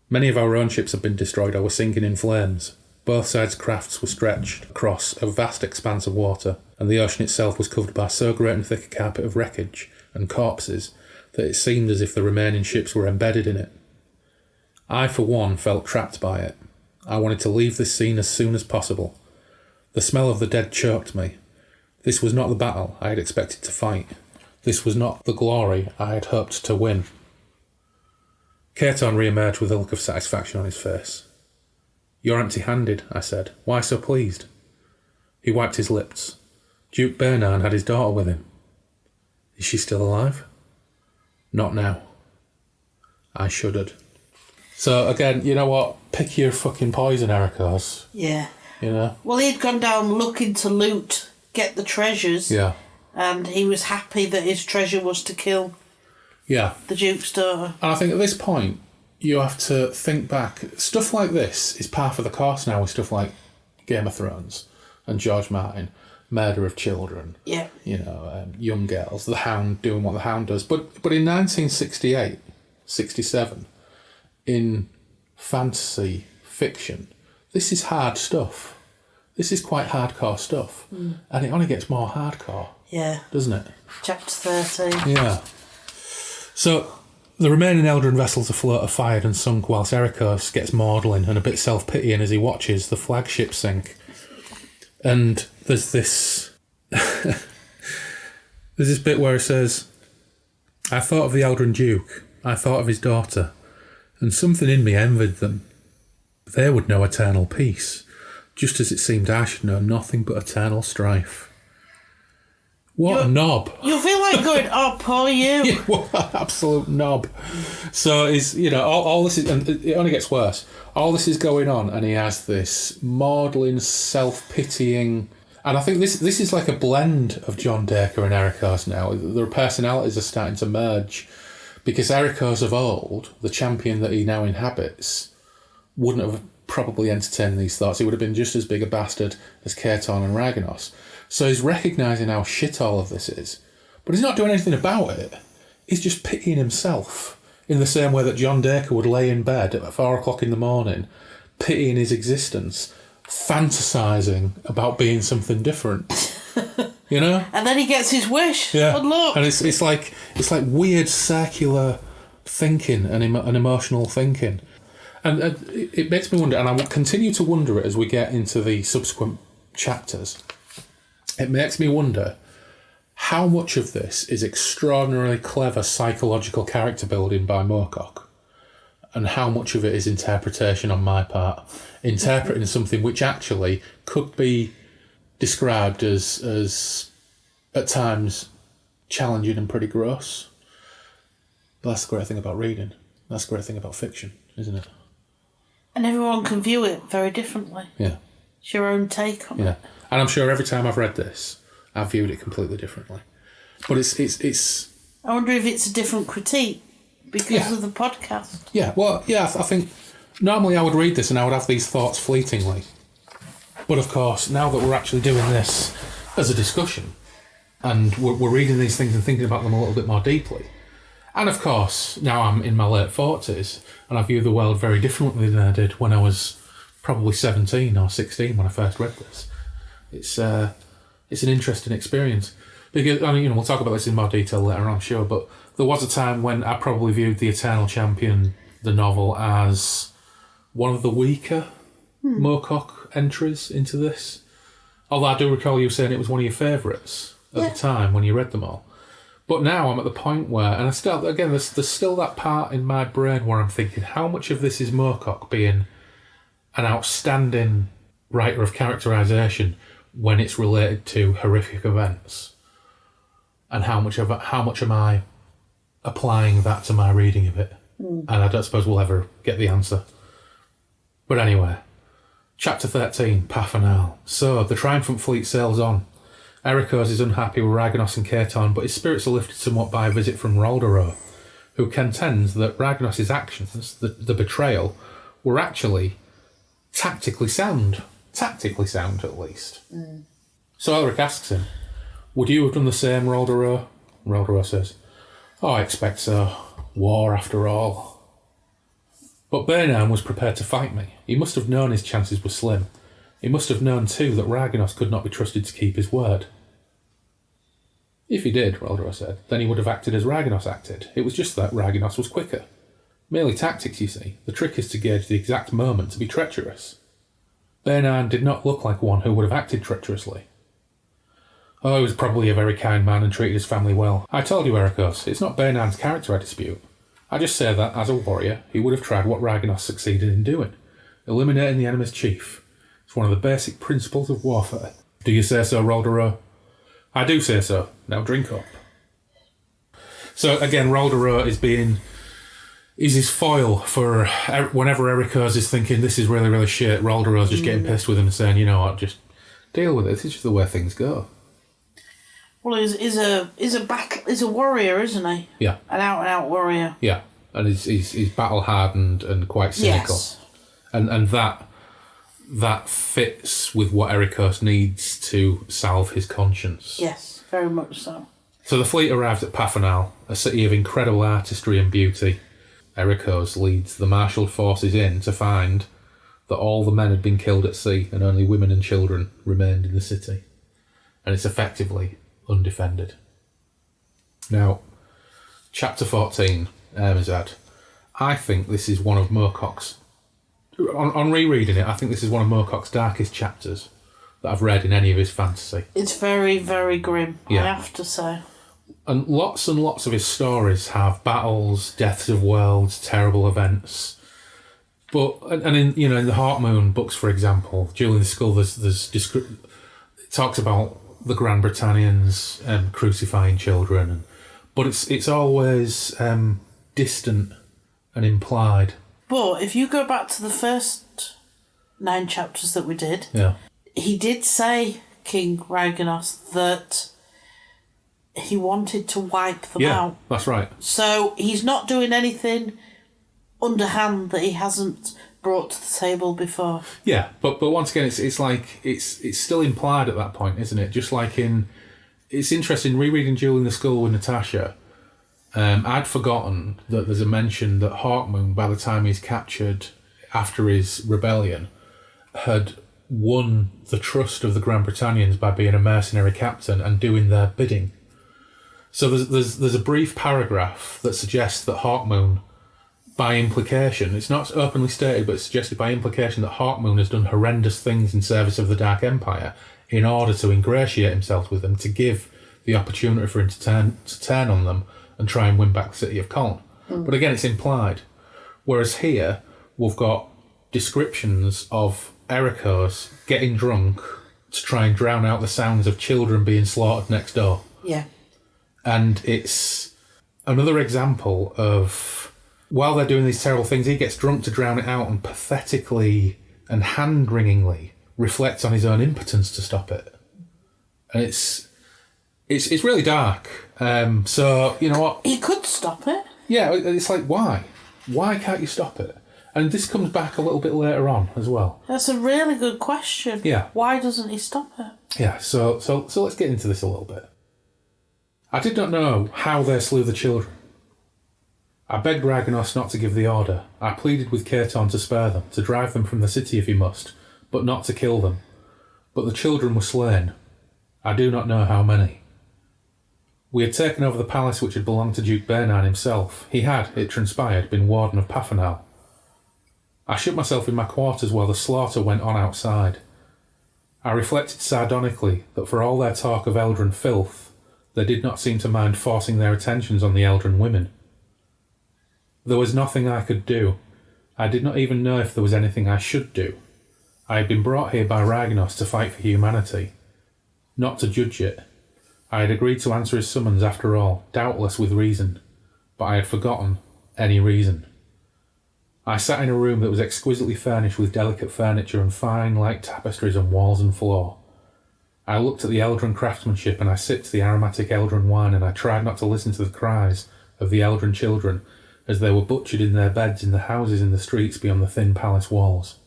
Many of our own ships had been destroyed or were sinking in flames. Both sides' crafts were stretched across a vast expanse of water, and the ocean itself was covered by so great and thick a carpet of wreckage and corpses that it seemed as if the remaining ships were embedded in it. I, for one, felt trapped by it. I wanted to leave this scene as soon as possible. The smell of the dead choked me. This was not the battle I had expected to fight. This was not the glory I had hoped to win. Caton re-emerged with a look of satisfaction on his face. "You're empty-handed," I said. "Why so pleased?" He wiped his lips. Duke Bernard had his daughter with him. "Is she still alive?" "Not now." I shuddered. So again, you know what? Pick your fucking poison, Erekosë. Yeah. You know? Well, he'd gone down looking to loot, get the treasures. Yeah. And he was happy that his treasure was to kill the Duke's daughter. And I think at this point, you have to think back. Stuff like this is par for the course now with stuff like Game of Thrones and George Martin, murder of children. Yeah. You know, young girls, the Hound doing what the Hound does. But in 1968, 67, in fantasy fiction, this is hard stuff. This is quite hardcore stuff. And it only gets more hardcore. Yeah. Doesn't it? Chapter 13. Yeah. So, the remaining Eldrin vessels afloat are fired and sunk whilst Erekosë gets maudlin and a bit self-pitying as he watches the flagship sink. And there's this... there's this bit where it says, "I thought of the Eldrin Duke. I thought of his daughter. And something in me envied them. They would know eternal peace, just as it seemed I should know nothing but eternal strife." What a knob. You feel like going, oh, poor you. Yeah, what an absolute knob. So, all this is, and it only gets worse. All this is going on, and he has this maudlin, self-pitying... And I think this is like a blend of John Dacre and Erekosë now. Their personalities are starting to merge. Because Erekosë of old, the champion that he now inhabits, wouldn't have probably entertaining these thoughts, he would have been just as big a bastard as Caton and Raganos. So he's recognising how shit all of this is. But he's not doing anything about it. He's just pitying himself in the same way that John Dacre would lay in bed at 4 o'clock in the morning, pitying his existence, fantasising about being something different. You know? And then he gets his wish. Yeah. Good luck. And it's like weird circular thinking and emotional thinking. And it makes me wonder, and I will continue to wonder it as we get into the subsequent chapters. It makes me wonder how much of this is extraordinarily clever psychological character building by Moorcock, and how much of it is interpretation on my part, interpreting something which actually could be described as at times challenging and pretty gross. But that's the great thing about reading. That's the great thing about fiction, isn't it? And everyone can view it very differently. Yeah. It's your own take on it. And I'm sure every time I've read this, I've viewed it completely differently. But it's I wonder if it's a different critique because of the podcast. Yeah, well, yeah, I think normally I would read this and I would have these thoughts fleetingly. But of course, now that we're actually doing this as a discussion, and we're reading these things and thinking about them a little bit more deeply, and of course, now I'm in my late 40s, and I view the world very differently than I did when I was probably 17 or 16 when I first read this. It's an interesting experience. Because, I mean, we'll talk about this in more detail later on, I'm sure, but there was a time when I probably viewed The Eternal Champion, the novel, as one of the weaker Moorcock entries into this. Although I do recall you saying it was one of your favourites at the time when you read them all. But now I'm at the point where, and I still, again, there's still that part in my brain where I'm thinking, how much of this is Moorcock being an outstanding writer of characterisation when it's related to horrific events? And how much am I applying that to my reading of it? And I don't suppose we'll ever get the answer. But anyway, chapter 13, Pafanal. So, the triumphant fleet sails on. Erekosë is unhappy with Raganos and Caton, but his spirits are lifted somewhat by a visit from Roldero, who contends that Raganos' actions, the betrayal, were actually tactically sound. Tactically sound, at least. So Elric asks him, "Would you have done the same, Roldero?" Roldero says, "Oh, I expect so. War, after all." But Bainam was prepared to fight me. He must have known his chances were slim. He must have known, too, that Raganos could not be trusted to keep his word. If he did, Roldero said, then he would have acted as Raganos acted. It was just that Raganos was quicker. Merely tactics, you see. The trick is to gauge the exact moment to be treacherous. Bainam did not look like one who would have acted treacherously. Oh, he was probably a very kind man and treated his family well. I told you, Erekosë, it's not Bainam's character I dispute. I just say that, as a warrior, he would have tried what Raganos succeeded in doing, eliminating the enemy's chief. It's one of the basic principles of warfare. Do you say so, Roldero? I do say so. Now drink up. So again, Roldero is his foil for whenever Erekosë is thinking this is really, really shit, Roldero's just getting pissed with him and saying, you know what, just deal with it. This is just the way things go. Well, he's a warrior, isn't he? Yeah. An out-and-out warrior. Yeah, and he's battle-hardened and quite cynical. Yes. And that fits with what Erekosë needs to salve his conscience. Yes, very much so. So the fleet arrives at Pafanal, a city of incredible artistry and beauty. Erekosë leads the marshalled forces in to find that all the men had been killed at sea and only women and children remained in the city. And it's effectively undefended. Now, chapter 14, Ermizad. I think this is one of Moorcock's... On rereading it, I think this is one of Moorcock's darkest chapters that I've read in any of his fantasy. It's very, very grim, I have to say. And lots of his stories have battles, deaths of worlds, terrible events. But and in the Heart Moon books, for example, Julian Skull, it talks about the Grand Britannians crucifying children, but it's always distant and implied. But if you go back to the first 9 chapters that we did, he did say, King Raganos, that he wanted to wipe them out. That's right. So he's not doing anything underhand that he hasn't brought to the table before. Yeah, but once again, it's like it's still implied at that point, isn't it? Just like it's interesting rereading Duel in the Skull with Natasha. I'd forgotten that there's a mention that Hawkmoon, by the time he's captured after his rebellion, had won the trust of the Grand Britannians by being a mercenary captain and doing their bidding. So there's a brief paragraph that suggests that Hawkmoon, by implication, it's not openly stated, but it's suggested by implication that Hawkmoon has done horrendous things in service of the Dark Empire in order to ingratiate himself with them, to give the opportunity for him to turn on them and try and win back the city of Colne. But again, it's implied. Whereas here, we've got descriptions of Erekosë getting drunk to try and drown out the sounds of children being slaughtered next door. Yeah. And it's another example of, while they're doing these terrible things, he gets drunk to drown it out and pathetically and hand-wringingly reflects on his own impotence to stop it. And it's really dark. So, you know what? He could stop it. Yeah, it's like, why? Why can't you stop it? And this comes back a little bit later on as well. That's a really good question. Yeah. Why doesn't he stop it? Yeah, so let's get into this a little bit. I did not know how they slew the children. I begged Ragnos not to give the order. I pleaded with Caton to spare them, to drive them from the city if he must, but not to kill them. But the children were slain. I do not know how many. We had taken over the palace which had belonged to Duke Bernard himself. He had, it transpired, been warden of Pafanal. I shut myself in my quarters while the slaughter went on outside. I reflected sardonically that for all their talk of Eldrin filth, they did not seem to mind forcing their attentions on the Eldrin women. There was nothing I could do. I did not even know if there was anything I should do. I had been brought here by Ragnos to fight for humanity, not to judge it. I had agreed to answer his summons after all, doubtless with reason, but I had forgotten any reason. I sat in a room that was exquisitely furnished with delicate furniture and fine light tapestries on walls and floor. I looked at the Eldrin craftsmanship and I sipped the aromatic Eldrin wine, and I tried not to listen to the cries of the Eldrin children as they were butchered in their beds in the houses in the streets beyond the thin palace walls.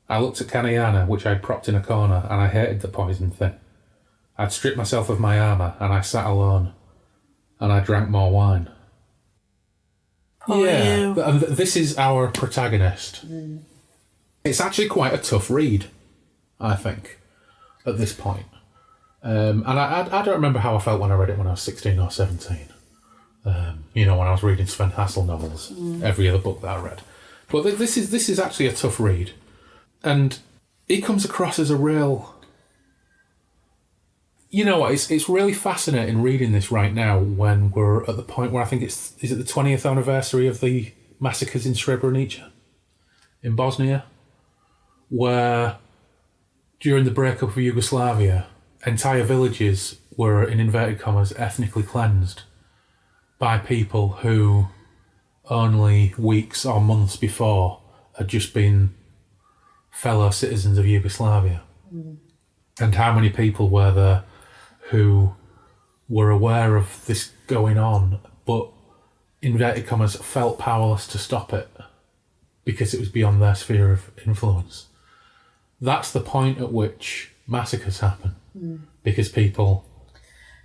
I looked at Kanayana, which I had propped in a corner, and I hated the poisoned thing. I'd stripped myself of my armour, and I sat alone, and I drank more wine. Poor you. And this is our protagonist. It's actually quite a tough read, I think, at this point. And I don't remember how I felt when I read it when I was 16 or 17. When I was reading Sven Hassel novels, every other book that I read. But this is actually a tough read. And he comes across as a real... You know what, it's really fascinating reading this right now when we're at the point where I think is it the 20th anniversary of the massacres in Srebrenica in Bosnia, where during the breakup of Yugoslavia, entire villages were, in inverted commas, ethnically cleansed by people who only weeks or months before had just been fellow citizens of Yugoslavia. And how many people were there who were aware of this going on, but, inverted commas, felt powerless to stop it because it was beyond their sphere of influence. That's the point at which massacres happen, because people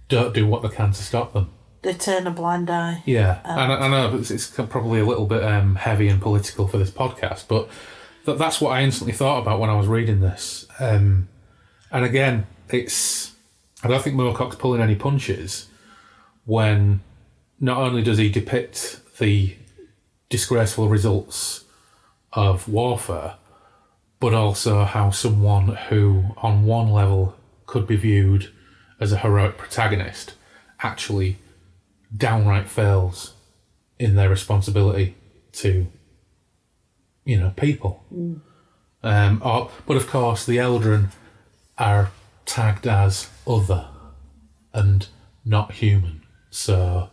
don't do what they can to stop them. They turn a blind eye. Yeah, and I know it's probably a little bit heavy and political for this podcast, but that's what I instantly thought about when I was reading this. And again, I don't think Moorcock's pulling any punches when not only does he depict the disgraceful results of warfare, but also how someone who, on one level, could be viewed as a heroic protagonist actually downright fails in their responsibility to, people. But of course, the Eldrin are tagged as other and not human, so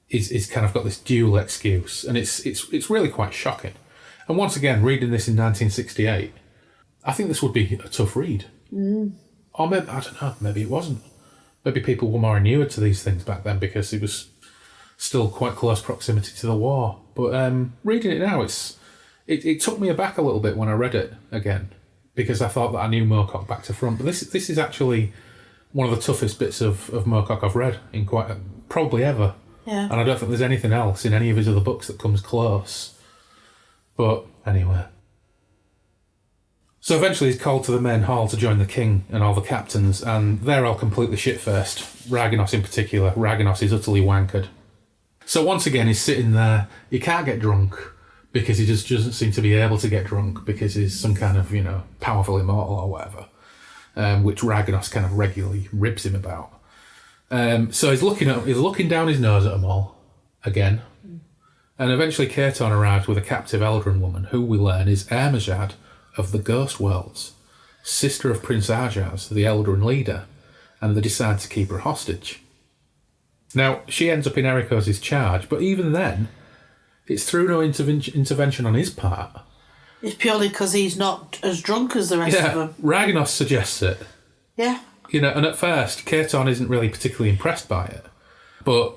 it's kind of got this dual excuse, and it's really quite shocking. And once again, reading this in 1968, I think this would be a tough read. Or maybe, I don't know, maybe it wasn't. Maybe people were more inured to these things back then because it was still quite close proximity to the war. But reading it now, it's It took me aback a little bit when I read it again, because I thought that I knew Moorcock back to front. But this is actually one of the toughest bits of Moorcock I've read in probably ever. Yeah. And I don't think there's anything else in any of his other books that comes close. But anyway. So eventually he's called to the main hall to join the king and all the captains, and they're all completely shit-faced. Raganos in particular. Raganos is utterly wankered. So once again he's sitting there. He can't get drunk because he just doesn't seem to be able to get drunk because he's some kind of, powerful immortal or whatever, which Raganos kind of regularly ribs him about. So he's looking down his nose at them all, again. And eventually Caton arrives with a captive Eldrin woman, who we learn is Ermajad of the Ghost Worlds, sister of Prince Ajaz, the Eldrin leader, and they decide to keep her hostage. Now, she ends up in Erekos's charge, but even then, it's through no intervention on his part. It's purely because he's not as drunk as the rest of them. Raganos suggests it. Yeah. And at first, Caton isn't really particularly impressed by it. But,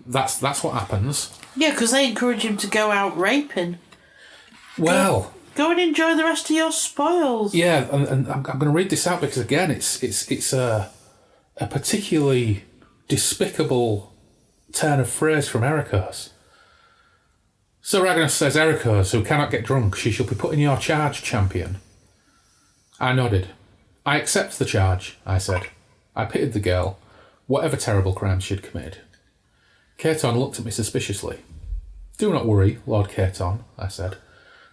that's what happens. Yeah, because they encourage him to go out raping. Well... Go and enjoy the rest of your spoils. Yeah, and I'm going to read this out because, again, it's a particularly despicable turn of phrase from Erekosë. So Raganos says, Erekosë, who cannot get drunk, she shall be put in your charge, champion. I nodded. I accept the charge, I said. I pitied the girl, whatever terrible crime she had committed. Caton looked at me suspiciously. Do not worry, Lord Caton, I said.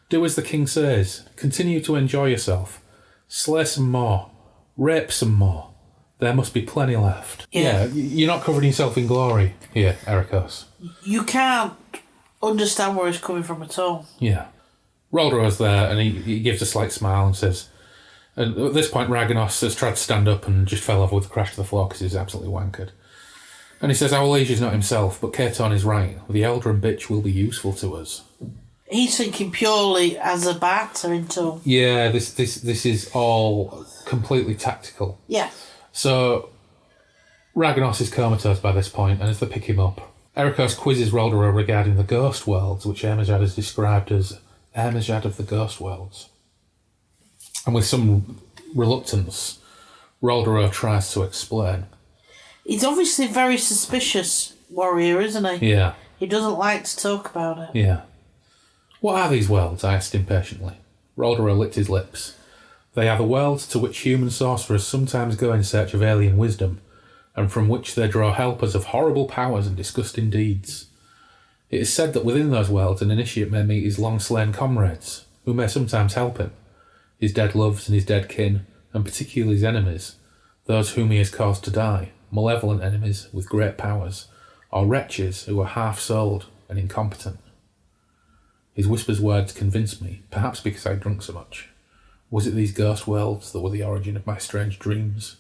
Do as the king says. Continue to enjoy yourself. Slay some more. Rape some more. There must be plenty left. Yeah, you're not covering yourself in glory here, Erekosë. You can't understand where he's coming from at all. Yeah. Roldero's there, and he gives a slight smile and says... And at this point, Raganos has tried to stand up and just fell over with a crash to the floor because he's absolutely wankered. And he says, our liege's not himself, but Caton is right. The Eldrin bitch will be useful to us. He's thinking purely as a bartering tool. Yeah, this is all completely tactical. Yeah. So, Raganos is comatose by this point, and as they pick him up, Erekosë quizzes Roldero regarding the Ghost Worlds, which Ermajad has described as Ermajad of the Ghost Worlds. And with some reluctance, Roldero tries to explain. He's obviously a very suspicious warrior, isn't he? Yeah. He doesn't like to talk about it. Yeah. What are these worlds? I asked impatiently. Roldero licked his lips. They are the worlds to which human sorcerers sometimes go in search of alien wisdom, and from which they draw helpers of horrible powers and disgusting deeds. It is said that within those worlds an initiate may meet his long-slain comrades, who may sometimes help him, his dead loves and his dead kin, and particularly his enemies, those whom he has caused to die, malevolent enemies with great powers, or wretches who are half-souled and incompetent. His whisper's words convinced me, perhaps because I had drunk so much. Was it these ghost worlds that were the origin of my strange dreams?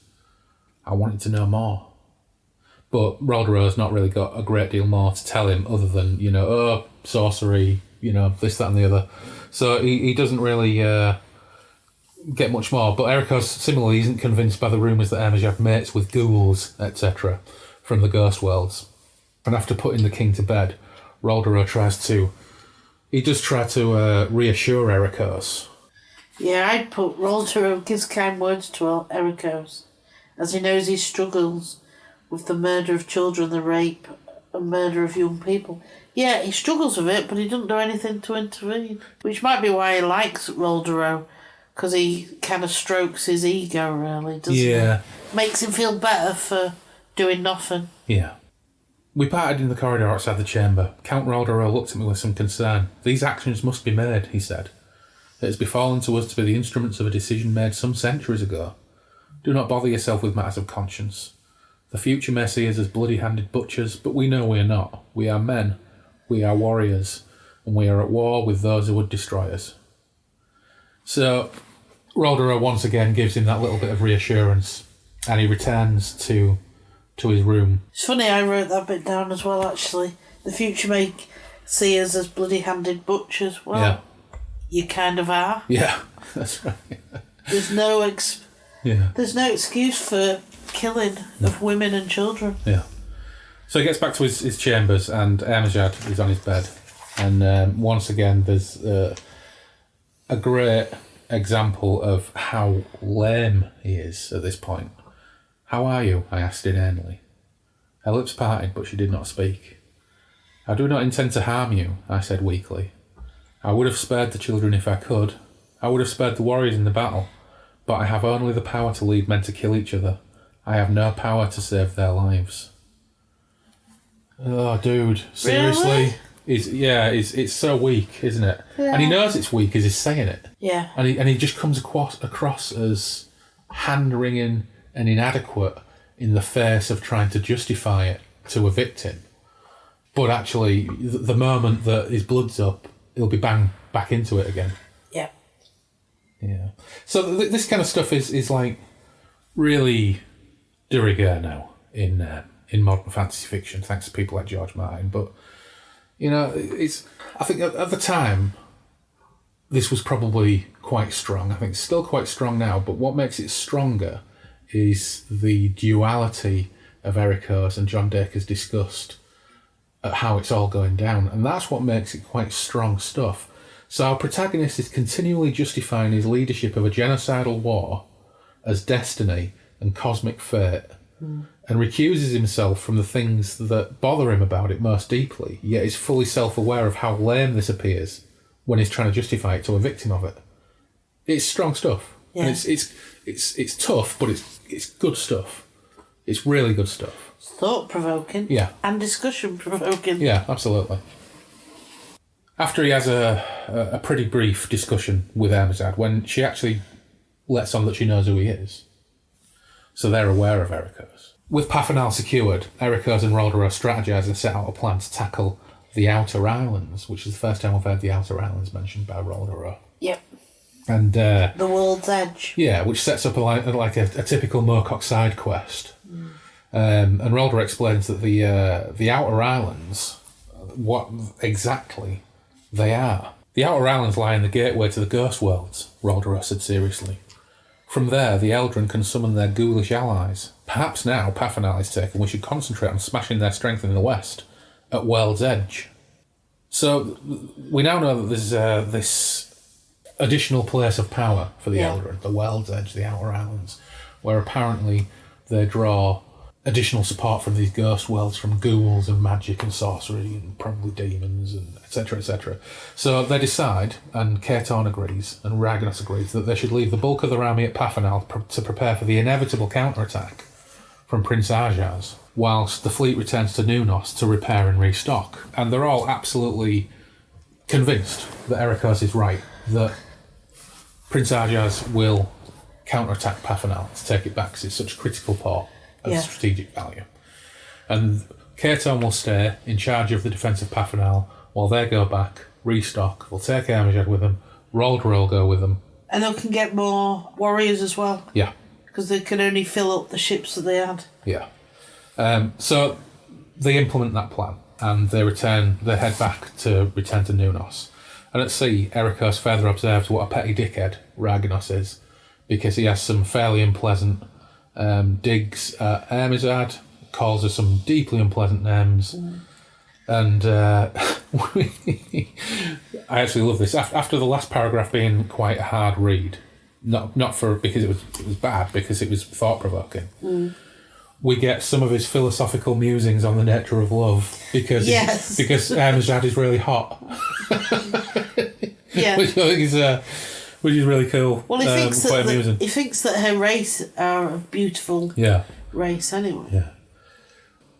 I wanted to know more. But Roldero's not really got a great deal more to tell him other than, sorcery, this, that and the other. So he doesn't really get much more. But Erekosë similarly isn't convinced by the rumours that Ermajad mates with ghouls, etc. from the ghost worlds. And after putting the king to bed, Roldero does try to reassure Erekosë. Yeah, I'd put Roldero gives kind words to Erekosë, as he knows he struggles with the murder of children, the rape and murder of young people. Yeah, he struggles with it, but he doesn't do anything to intervene, which might be why he likes Roldero, because he kind of strokes his ego, really, doesn't he? Makes him feel better for doing nothing. Yeah. We parted in the corridor outside the chamber. Count Roldero looked at me with some concern. These actions must be made, he said. It has befallen to us to be the instruments of a decision made some centuries ago. Do not bother yourself with matters of conscience. The future may see us as bloody-handed butchers, but we know we are not. We are men, we are warriors, and we are at war with those who would destroy us. So, Roldero once again gives him that little bit of reassurance, and he returns to his room. It's funny, I wrote that bit down as well, actually. The future may see us as bloody-handed butchers. Well, you kind of are. Yeah, that's right. There's no excuse for killing of women and children. Yeah. So he gets back to his chambers, and Ermajad is on his bed. And once again, there's a great example of how lame he is at this point. "How are you?" I asked inanely. Her lips parted, but she did not speak. "I do not intend to harm you," I said weakly. "I would have spared the children if I could. I would have spared the warriors in the battle. But I have only the power to lead men to kill each other. I have no power to save their lives." Oh, dude, seriously? Really? It's so weak, isn't it? Yeah. And he knows it's weak as he's saying it. Yeah. And he just comes across as hand-wringing and inadequate in the face of trying to justify it to a victim. But actually, the moment that his blood's up, he'll be banged back into it again. Yeah. Yeah. So this kind of stuff is like really de rigueur now in modern fantasy fiction, thanks to people like George Martin. But I think at the time, this was probably quite strong. I think it's still quite strong now. But what makes it stronger is the duality of Erekosë and John Dacre's disgust at how it's all going down, and that's what makes it quite strong stuff. So our protagonist is continually justifying his leadership of a genocidal war as destiny and cosmic fate, and recuses himself from the things that bother him about it most deeply, yet is fully self-aware of how lame this appears when he's trying to justify it to a victim of it. It's strong stuff. Yeah. And it's tough, but it's good stuff. It's really good stuff. It's thought-provoking. Yeah. And discussion-provoking. Yeah, absolutely. After he has a pretty brief discussion with Emerald, when she actually lets on that she knows who he is, so they're aware of Erekosë. With Pafanal secured, Erekosë and Roldaroth strategise and set out a plan to tackle the Outer Islands, which is the first time we've heard the Outer Islands mentioned by Roldaroth. Yep. And the World's Edge. Yeah, which sets up a typical Moorcock side quest. And Roldaroth explains that the Outer Islands, what exactly they are. The Outer Islands lie in the gateway to the Ghost Worlds, Roldaroth said seriously. From there, the Eldrin can summon their ghoulish allies. Perhaps now Pafanal is taken, we should concentrate on smashing their strength in the west, at World's Edge. So we now know that there's this additional place of power for the Eldrin, the World's Edge, the Outer Islands, where apparently they draw additional support from these ghost worlds, from ghouls and magic and sorcery and probably demons and etc, etc. So they decide, and Tatum agrees and Ragnos agrees, that they should leave the bulk of their army at Pafanal to prepare for the inevitable counterattack from Prince Ajaz, whilst the fleet returns to Nunos to repair and restock. And they're all absolutely convinced that Erekosë is right, that Prince Ajaz will counterattack Pafanal to take it back because it's such a critical port of strategic value. And Tatum will stay in charge of the defence of Pafanal while they go back, restock. They'll take Armaged with them, Roldaroth will go with them. And they can get more warriors as well. Yeah. Because they can only fill up the ships that they had. Yeah. So they implement that plan and they head back to return to Nunos. And at sea, Erekosë further observes what a petty dickhead Ragnos is, because he has some fairly unpleasant digs at Emerald, calls her some deeply unpleasant names, and I actually love this. After the last paragraph being quite a hard read, not because it was bad, because it was thought provoking. We get some of his philosophical musings on the nature of love because Emerald is really hot. Yeah, which I think is really cool. Well, he thinks that her race are a beautiful race anyway. Yeah,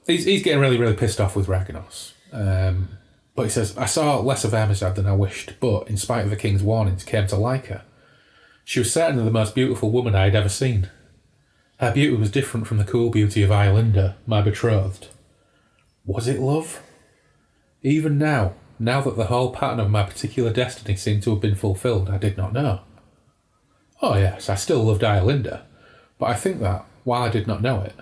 he's getting really, really pissed off with Ragnos. But he says, "I saw less of Emerald than I wished, but in spite of the king's warnings, came to like her. She was certainly the most beautiful woman I had ever seen. Her beauty was different from the cool beauty of Eyalinda, my betrothed. Was it love? Even now that the whole pattern of my particular destiny seemed to have been fulfilled, I did not know. Oh yes, I still loved Eyalinda, but I think that, while I did not know it,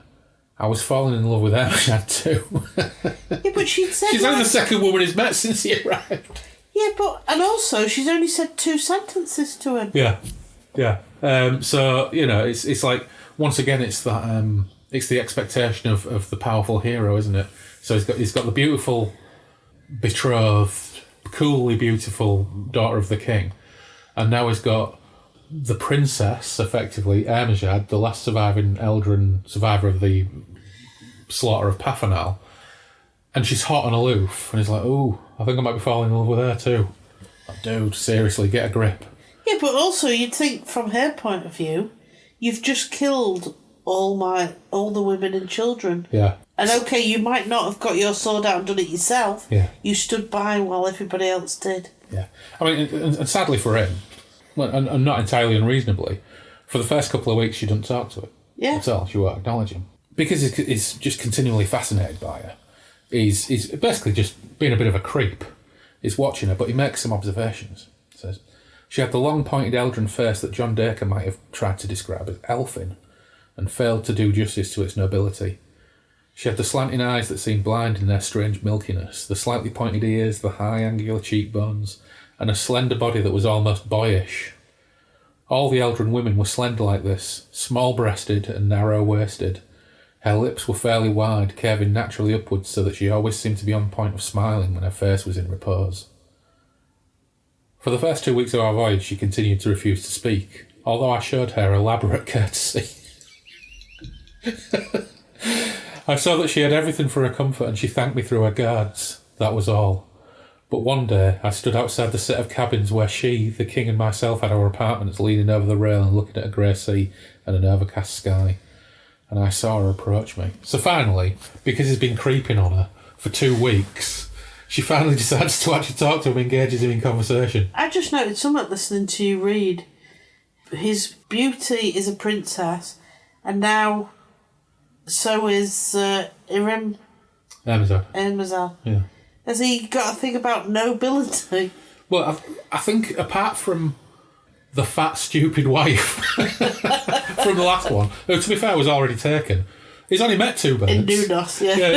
I was falling in love with Emerald too." Yeah, but she'd said... She's only the second woman he's met since he arrived. Yeah, and also, she's only said 2 sentences to him. Yeah. So, it's like, once again, it's that it's the expectation of the powerful hero, isn't it? So he's got the beautiful betrothed, coolly beautiful daughter of the king, and now he's got the princess, effectively, Ermajad, the last surviving Eldrin survivor of the slaughter of Paphanal, and she's hot and aloof, and he's like, "Ooh, I think I might be falling in love with her too." Like, dude, seriously, get a grip. Yeah, but also you'd think from her point of view, you've just killed all the women and children. Yeah. And okay, you might not have got your sword out and done it yourself. Yeah. You stood by while everybody else did. Yeah. I mean, and sadly for him, and not entirely unreasonably, for the first couple of weeks she doesn't talk to him. Yeah. That's all. She won't acknowledge him. Because he's just continually fascinated by her. He's basically just being a bit of a creep. He's watching her, but he makes some observations. He says, "She had the long pointed Eldrin face that John Dacre might have tried to describe as elfin, and failed to do justice to its nobility. She had the slanting eyes that seemed blind in their strange milkiness, the slightly pointed ears, the high angular cheekbones, and a slender body that was almost boyish. All the Eldrin women were slender like this, small-breasted and narrow-waisted. Her lips were fairly wide, curving naturally upwards so that she always seemed to be on point of smiling when her face was in repose. For the first 2 weeks of our voyage she continued to refuse to speak, although I showed her elaborate courtesy. I saw that she had everything for her comfort and she thanked me through her guards. That was all. But one day I stood outside the set of cabins where she, the king and myself had our apartments, leaning over the rail and looking at a grey sea and an overcast sky. And I saw her approach me. So finally, because he's been creeping on her for 2 weeks, she finally decides to actually talk to him, engages him in conversation. I just noted something listening to you read. His beauty is a princess, and now so is Amazon. Yeah. Has he got a thing about nobility? Well, I think apart from the fat, stupid wife from the last one, who, to be fair, was already taken, he's only met 2 birds. In Nudos, yeah. Yeah,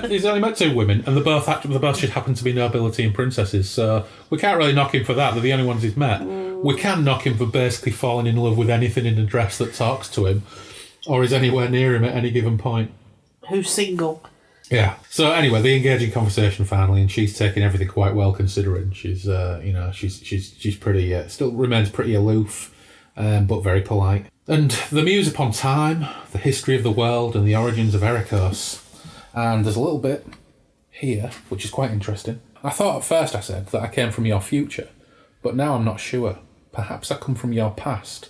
he's only met 2 women, and they both should happen to be nobility and princesses, so we can't really knock him for that. They're the only ones he's met. We can knock him for basically falling in love with anything in a dress that talks to him, or is anywhere near him at any given point. Who's single. Yeah. So anyway, they engage in conversation finally, and she's taking everything quite well considering. She's, she's pretty, still remains pretty aloof, but very polite. And the muse upon time, the history of the world, and the origins of Erekosë. And there's a little bit here, which is quite interesting. I thought at first I said that I came from your future, but now I'm not sure. Perhaps I come from your past.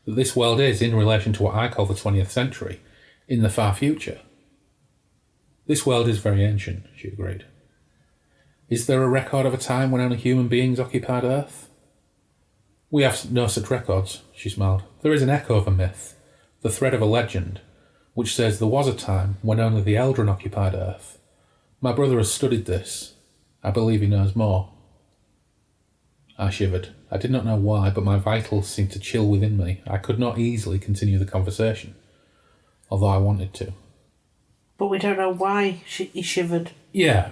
That this world is, in relation to what I call the 20th century, in the far future. This world is very ancient, she agreed. Is there a record of a time when only human beings occupied Earth? We have no such records, she smiled. There is an echo of a myth, the thread of a legend, which says there was a time when only the Eldrin occupied Earth. My brother has studied this. I believe he knows more. I shivered. I did not know why, but my vitals seemed to chill within me. I could not easily continue the conversation, although I wanted to. But we don't know why he shivered. Yeah,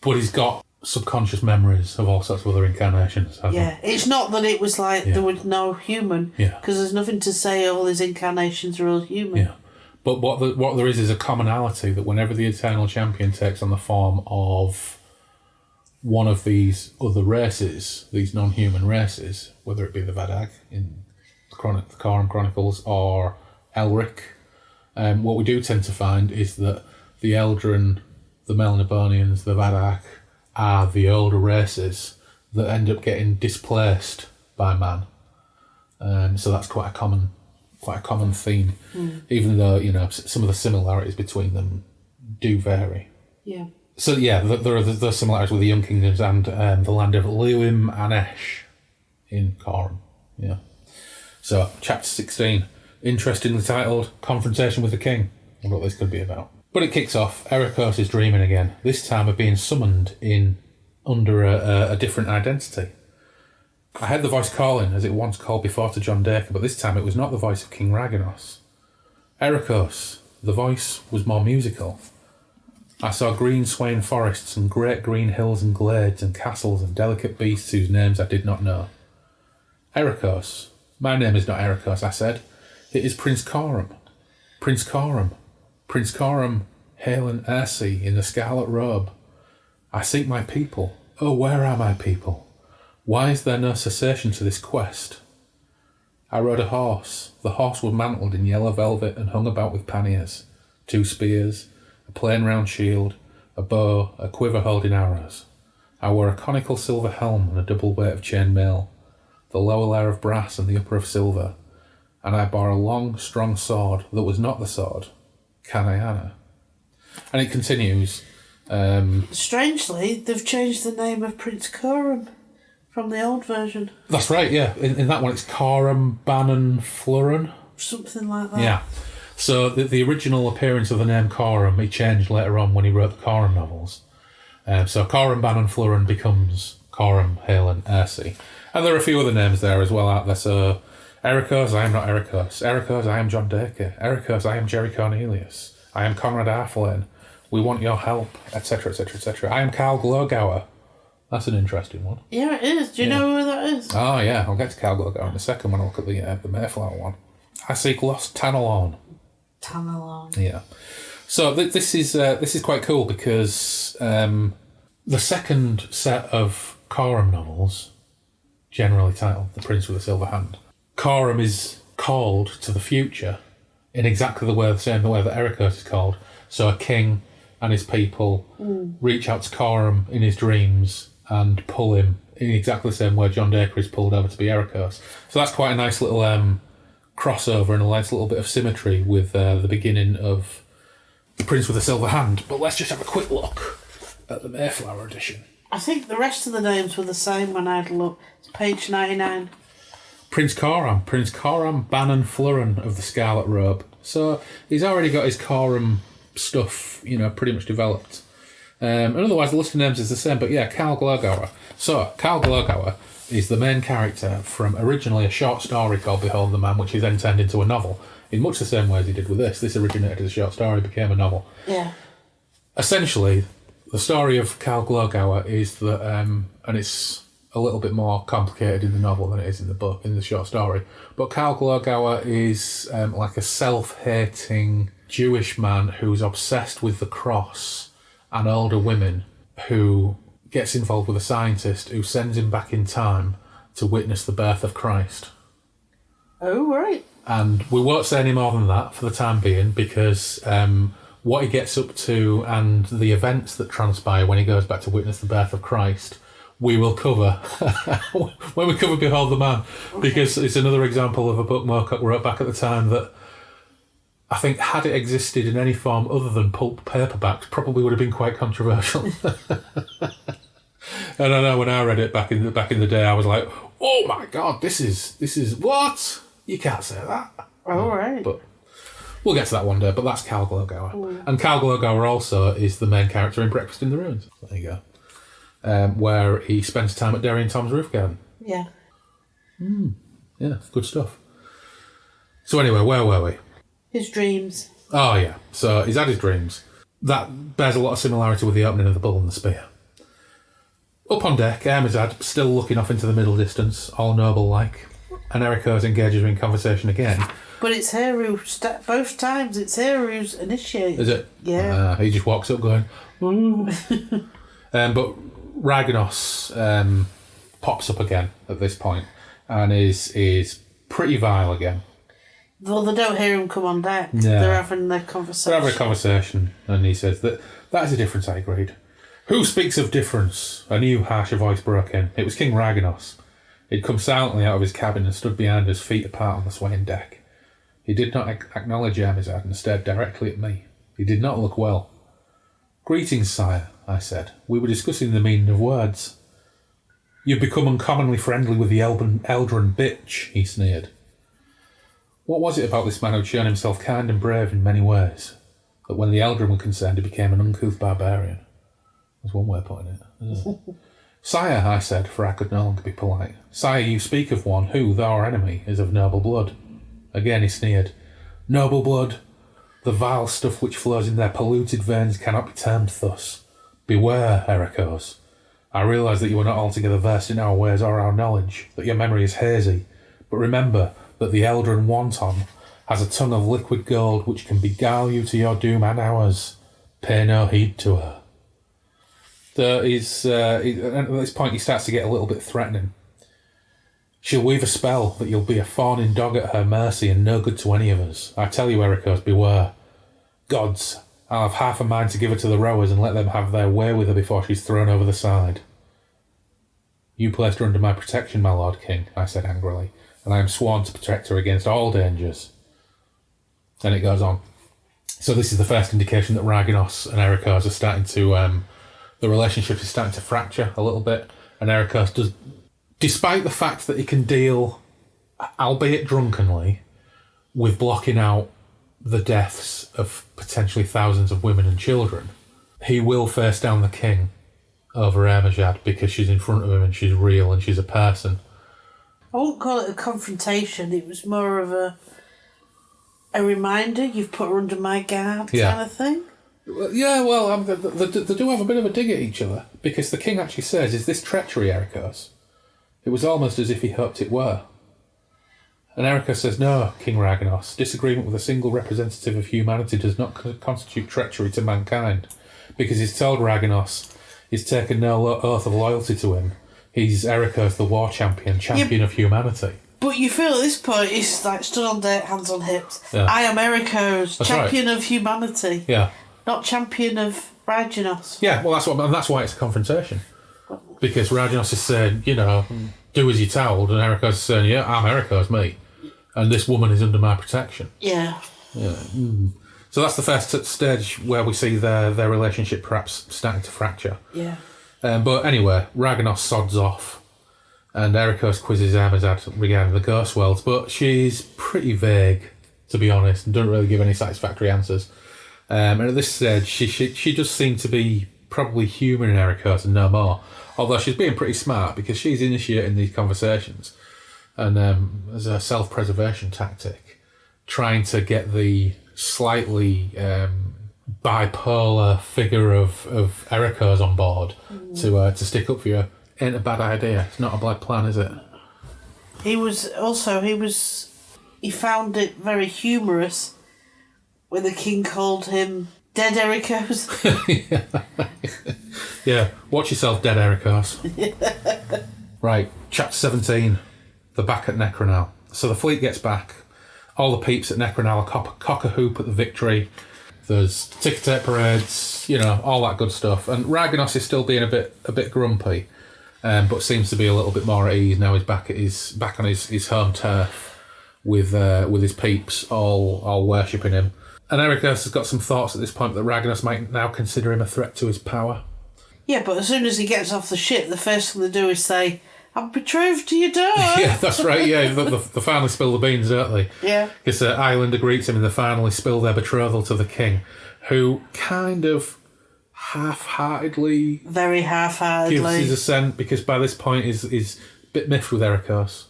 but he's got subconscious memories of all sorts of other incarnations. Yeah, it's not that it was like there was no human. Yeah. Because there's nothing to say all his incarnations are all human. Yeah. But what there is a commonality that whenever the Eternal Champion takes on the form of one of these other races, these non-human races, whether it be the Vadag in the Corum Chronicles or Elric, what we do tend to find is that the Eldrin, the Melnibonians, the Vadag are the older races that end up getting displaced by man. So that's quite a common theme, even though some of the similarities between them do vary. Yeah. So yeah, there are those similarities with the Young Kingdoms and the land of Luim Anesh in Corum. Yeah. So chapter 16. Interestingly titled, Confrontation with the King. I wonder what this could be about. But it kicks off. Erekosë is dreaming again, this time of being summoned under a different identity. I heard the voice calling, as it once called before to John Dacre, but this time it was not the voice of King Ragnaros. Erekosë, the voice was more musical. I saw green swaying forests and great green hills and glades and castles and delicate beasts whose names I did not know. Erekosë. My name is not Erekosë, I said. It is Prince Corum. Prince Corum. Prince Corum, hail and Ersi in the scarlet robe. I seek my people, Oh, where are my people? Why is there no cessation to this quest? I rode a horse. The horse was mantled in yellow velvet and hung about with panniers, 2 spears, a plain round shield, a bow, a quiver holding arrows. I wore a conical silver helm and a double weight of chain mail, the lower layer of brass and the upper of silver, and I bore a long, strong sword that was not the sword, Kanayana. And it continues. Strangely, they've changed the name of Prince Coram from the old version. That's right, yeah. In that one, it's Coram Bannon Flurran. Something like that. Yeah. So the original appearance of the name Coram, he changed later on when he wrote the Coram novels. So Coram Bannon Flurran becomes Coram Halen Ersi. And there are a few other names there as well out there. So Erekosë, I am not Erekosë. Erekosë, I am John Dacre. Erekosë, I am Jerry Cornelius. I am Conrad Arflane. We want your help, etc., etc., etc. I am Carl Glogauer. That's an interesting one. Yeah, it is. Do you know who that is? Oh, yeah. I'll get to Carl Glogauer in a second when I look at the Mayflower one. I seek lost Tanalorn. Tanalorn. Yeah. So this is quite cool because the second set of Coram novels, generally titled The Prince with the Silver Hand, Coram is called to the future in exactly the same way that Erekosë is called. So a king and his people reach out to Coram in his dreams and pull him in exactly the same way John Dacre is pulled over to be Erekosë. So that's quite a nice little crossover and a nice little bit of symmetry with the beginning of The Prince with the Silver Hand. But let's just have a quick look at the Mayflower edition. I think the rest of the names were the same when I had a look. It's page 99. Prince Coram Bannon Flurran of the Scarlet Robe. So he's already got his Coram stuff, pretty much developed. And otherwise the list of names is the same, but yeah, Carl Glogauer. So, Carl Glogauer is the main character from originally a short story called Behold the Man, which he then turned into a novel, in much the same way as he did with this. This originated as a short story, became a novel. Yeah. Essentially, the story of Carl Glogauer is that, and it's a little bit more complicated in the novel than it is in the book, in the short story, but Carl Glogauer is like a self-hating Jewish man who's obsessed with the cross and older women, who gets involved with a scientist who sends him back in time to witness the birth of Christ. Oh, right. And we won't say any more than that for the time being, because what he gets up to and the events that transpire when he goes back to witness the birth of Christ, we will cover when we cover Behold the Man, because it's another example of a book Moorcock wrote back at the time that I think, had it existed in any form other than pulp paperbacks, probably would have been quite controversial. And I know when I read it back in the day, I was like, "Oh my God, this is what? You can't say that." Oh, right. But we'll get to that one day. But that's Carl Glogauer, and Carl Glogauer also is the main character in Breakfast in the Ruins. There you go, where he spends time at Derry and Tom's roof garden. Yeah. Yeah, good stuff. So anyway, where were we? His dreams. Oh, yeah. So he's had his dreams. That bears a lot of similarity with the opening of The Bull and the Spear. Up on deck, Hermizad, still looking off into the middle distance, all noble-like, and Erekosë engages her in conversation again. But it's her who, both times, it's her who's initiated. Is it? Yeah. He just walks up going, ooh. But Raganos pops up again at this point and is pretty vile again. Well, they don't hear him come on deck. No. They're having their conversation. They're having a conversation, and he says that is a difference, I agreed. Who speaks of difference? A new, harsher voice broke in. It was King Raganos. He'd come silently out of his cabin and stood behind us, feet apart on the swaying deck. He did not acknowledge Hermizad and stared directly at me. He did not look well. Greetings, sire, I said. We were discussing the meaning of words. You've become uncommonly friendly with the Eldrin bitch, he sneered. What was it about this man who'd shown himself kind and brave in many ways, that when the Eldrin were concerned he became an uncouth barbarian? There's one way of putting it, isn't it? Sire, I said, for I could no longer be polite. Sire, you speak of one who, though our enemy, is of noble blood. Again he sneered. Noble blood? The vile stuff which flows in their polluted veins cannot be termed thus. Beware, Erekosë. I realise that you are not altogether versed in our ways or our knowledge, that your memory is hazy, but remember that the Eldrin wanton has a tongue of liquid gold which can beguile you to your doom and ours. Pay no heed to her. At this point, he starts to get a little bit threatening. She'll weave a spell that you'll be a fawning dog at her mercy and no good to any of us. I tell you, Erekosë, beware. Gods, I'll have half a mind to give her to the rowers and let them have their way with her before she's thrown over the side. You placed her under my protection, my Lord King, I said angrily, and I am sworn to protect her against all dangers. And it goes on. So this is the first indication that Rhagynos and Erekosë are starting to... the relationship is starting to fracture a little bit, and Erekosë does... Despite the fact that he can deal, albeit drunkenly, with blocking out the deaths of potentially thousands of women and children, he will face down the king over Hermojad because she's in front of him and she's real and she's a person. I wouldn't call it a confrontation. It was more of a reminder, you've put her under my guard kind of thing. Yeah, well, they do have a bit of a dig at each other because the king actually says, is this treachery, Erekosë? It was almost as if he hoped it were. And Erekosë says, no, King Rhagynos, disagreement with a single representative of humanity does not constitute treachery to mankind, because he's told Rhagynos he's taken no oath of loyalty to him. He's Erekosë, the war champion of humanity. But you feel at this point he's like stood on deck, hands on hips. Yeah. I am Erekosë, champion of humanity. Yeah. Not champion of Rhagynos. Yeah, well, that's why it's a confrontation. Because Rhagynos is saying, do as you're told, and Erekosë is saying, yeah, I'm Erekosë, me. And this woman is under my protection. Yeah. So that's the first stage where we see their relationship perhaps starting to fracture. Yeah. But anyway, Rhagynos sods off, and Erekosë quizzes Hermojad regarding the ghost worlds, but she's pretty vague, to be honest, and doesn't really give any satisfactory answers. And at this stage, she does seem to be probably human in Erekosë and no more. Although she's being pretty smart because she's initiating these conversations and as a self-preservation tactic, trying to get the slightly bipolar figure of Erekosë on board to stick up for you. Ain't a bad idea. It's not a bad plan, is it? He found it very humorous when the king called him Dead Erekosë. Yeah, watch yourself, Dead Erekosë. Right, chapter 17, they're back at Necronal. So the fleet gets back. All the peeps at Necronal are cock a hoop at the victory. There's ticker-tape parades, all that good stuff. And Rhagynos is still being a bit grumpy, but seems to be a little bit more at ease now. He's back on his home turf with his peeps all worshipping him. And Erekosë has got some thoughts at this point that Rhagynos might now consider him a threat to his power. Yeah, but as soon as he gets off the ship, the first thing they do is say, I'm betrothed to your daughter. Yeah, that's right, yeah. They finally spill the beans, don't they? Yeah. Because Islander greets him and they finally spill their betrothal to the king, who kind of very half-heartedly gives his assent, because by this point he's a bit miffed with Erekosë.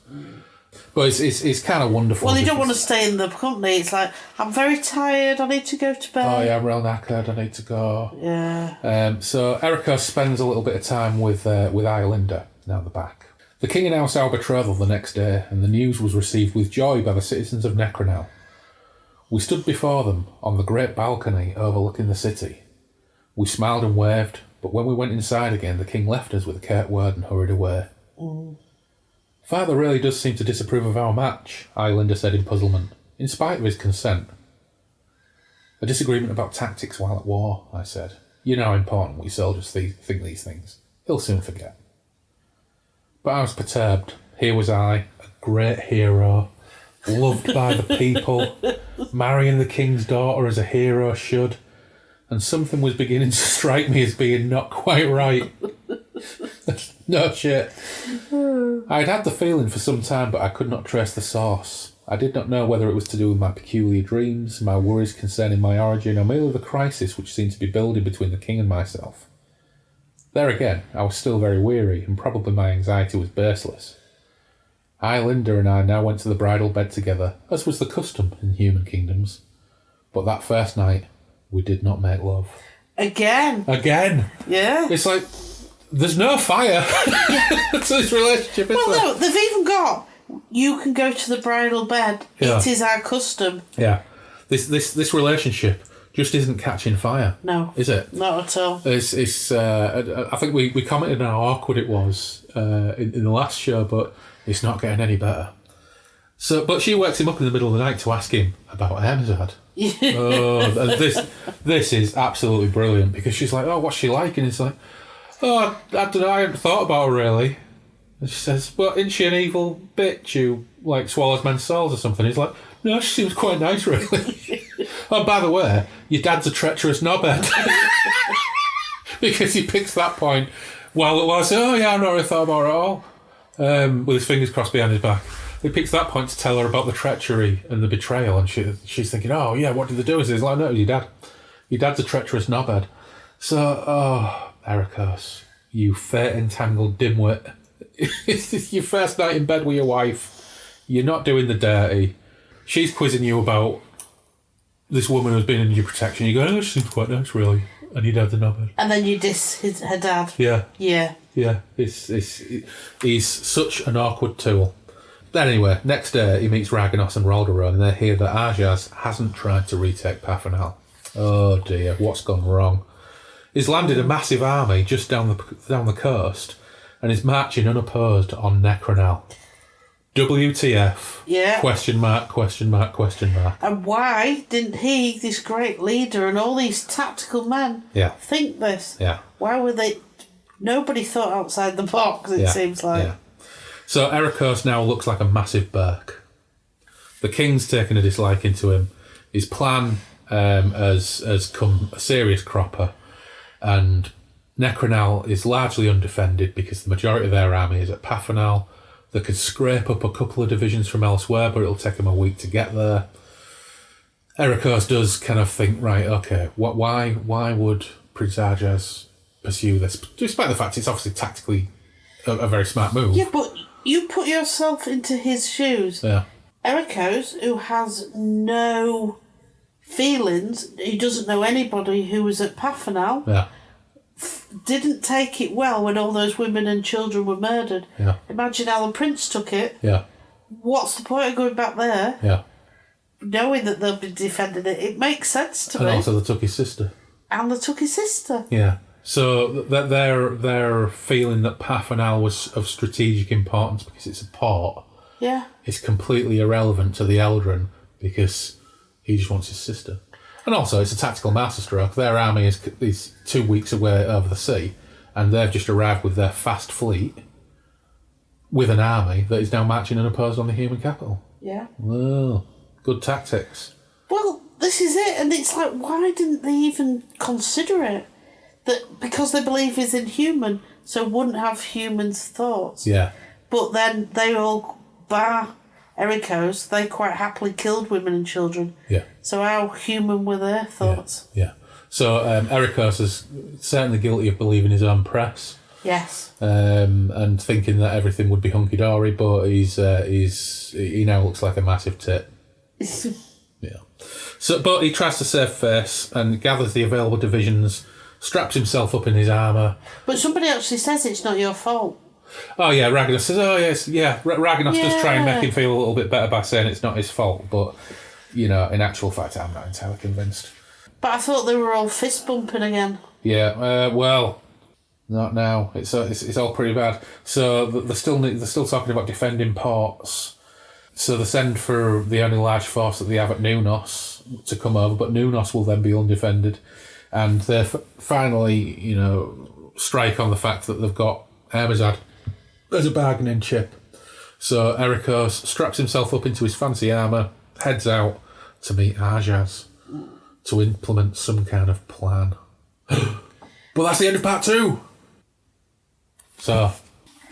But it's kind of wonderful. Well, you don't want to stay in the company. It's like, I'm very tired, I need to go to bed. Oh yeah, I'm real knackered, I need to go. Yeah. So Erekosë spends a little bit of time with Islander, now they're back. The king announced our betrothal the next day, and the news was received with joy by the citizens of Necronal. We stood before them on the great balcony overlooking the city. We smiled and waved, but when we went inside again, the king left us with a curt word and hurried away. Father really does seem to disapprove of our match, Islander said in puzzlement, in spite of his consent. A disagreement about tactics while at war, I said. You know how important we soldiers think these things. He'll soon forget. But I was perturbed. Here was I, a great hero, loved by the people, marrying the king's daughter as a hero should, and something was beginning to strike me as being not quite right. No shit. I'd had the feeling for some time, but I could not trace the source. I did not know whether it was to do with my peculiar dreams, my worries concerning my origin, or merely the crisis which seemed to be building between the king and myself. There again, I was still very weary, and probably my anxiety was baseless. Islander and I now went to the bridal bed together, as was the custom in human kingdoms. But that first night, we did not make love. Again? Yeah. It's like, there's no fire to this relationship, is there? No, they've even got, you can go to the bridal bed. Yeah. It is our custom. Yeah. This relationship just isn't catching fire. No. Is it? Not at all. It's. I think we commented on how awkward it was in the last show, but it's not getting any better. So, but she wakes him up in the middle of the night to ask him about Hermesad. And this is absolutely brilliant because she's like, oh, what's she like? And it's like, oh, I don't know, I hadn't thought about her really. And she says, well, isn't she an evil bitch who like swallows men's souls or something? He's like, no, she seems quite nice really. Oh, by the way, your dad's a treacherous knobhead. Because he picks that point while I say, oh yeah, I've not really thought about her at all. With his fingers crossed behind his back. He picks that point to tell her about the treachery and the betrayal, and she's thinking, oh yeah, what did they do? He's like, no, your dad. Your dad's a treacherous knobhead. So, oh, Erekosë, you fate-entangled dimwit. It's your first night in bed with your wife. You're not doing the dirty. She's quizzing you about this woman who's been in your protection. You go, oh, she seems quite nice, really. And your dad's a knobhead. And then you diss her dad. Yeah. Yeah. Yeah. He's such an awkward tool. But anyway, next day he meets Raganos and Rolderon, and they hear that Arjas hasn't tried to retake Pafanal. Oh dear, what's gone wrong? He's landed a massive army just down the coast, and is marching unopposed on Necronal. WTF? Yeah. Question mark, question mark, question mark. And why didn't he, this great leader, and all these tactical men, think this? Yeah. Why were they... Nobody thought outside the box, it seems like. Yeah. So Erekosë now looks like a massive Burke. The king's taken a disliking to him. His plan has come a serious cropper, and Necronal is largely undefended because the majority of their army is at Pafanal. They could scrape up a couple of divisions from elsewhere, but it'll take them a week to get there. Erekosë does kind of think, right, okay, why would Prince Arjas pursue this? Despite the fact it's obviously tactically a very smart move. Yeah, but you put yourself into his shoes. Yeah. Erekosë, who has no feelings, he doesn't know anybody who was at Pafanal, didn't take it well when all those women and children were murdered. Yeah. Imagine how the prince took it. Yeah. What's the point of going back there? Yeah. Knowing that they'll be defending it. It makes sense to me. And also they took his sister. And they took his sister. Yeah. So that they're feeling that Pafanal was of strategic importance because it's a port. Yeah. It's completely irrelevant to the Eldrin because he just wants his sister. And also, it's a tactical masterstroke. Their army is 2 weeks away over the sea, and they've just arrived with their fast fleet with an army that is now marching unopposed on the human capital. Yeah. Well, good tactics. Well, this is it, and it's like, why didn't they even consider it? That because they believe he's inhuman, so wouldn't have humans' thoughts. Yeah. But then they all, bar Erekosë, they quite happily killed women and children. Yeah. So how human were their thoughts? Yeah. So Erekosë is certainly guilty of believing his own press. Yes. And thinking that everything would be hunky dory, but he now looks like a massive tit. Yeah. So, but he tries to save face and gathers the available divisions, straps himself up in his armour. But somebody actually says it's not your fault. Oh yeah, Raganos says, oh yes, yeah. Raganos does try and make him feel a little bit better by saying it's not his fault, but, you know, in actual fact, I'm not entirely convinced. But I thought they were all fist bumping again. Yeah, well, not now. It's all pretty bad. So they're still talking about defending ports. So they send for the only large force that they have at Nunos to come over, but Nunos will then be undefended, and they finally, you know, strike on the fact that they've got Hermesad as a bargaining chip. So Erekosë straps himself up into his fancy armour, heads out to meet Arjas to implement some kind of plan. But that's the end of part 2. So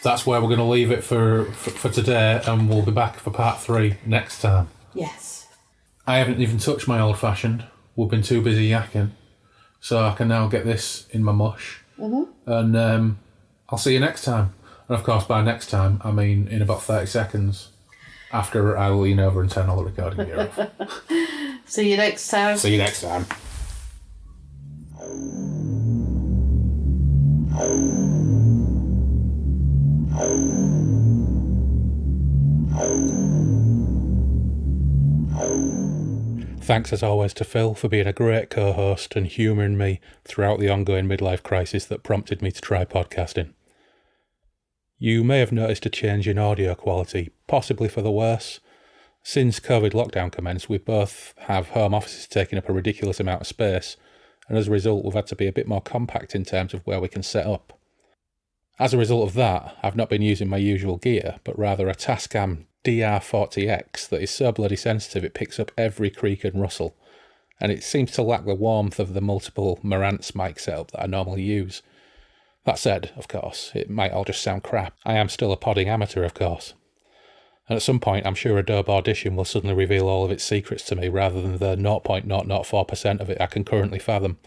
that's where we're going to leave it for today, and we'll be back for part 3 next time. Yes. I haven't even touched my old fashioned. We've been too busy yakking. So I can now get this in my mush. Mm-hmm. And I'll see you next time. And of course, by next time, I mean in about 30 seconds after I lean over and turn all the recording gear off. See you next time. See you next time. Thanks as always to Phil for being a great co-host and humouring me throughout the ongoing midlife crisis that prompted me to try podcasting. You may have noticed a change in audio quality, possibly for the worse. Since COVID lockdown commenced, we both have home offices taking up a ridiculous amount of space, and as a result we've had to be a bit more compact in terms of where we can set up. As a result of that, I've not been using my usual gear, but rather a Tascam DR40X that is so bloody sensitive it picks up every creak and rustle, and it seems to lack the warmth of the multiple Marantz mic setup that I normally use. That said, of course, it might all just sound crap. I am still a podding amateur, of course. And at some point, I'm sure Adobe Audition will suddenly reveal all of its secrets to me rather than the 0.004% of it I can currently fathom.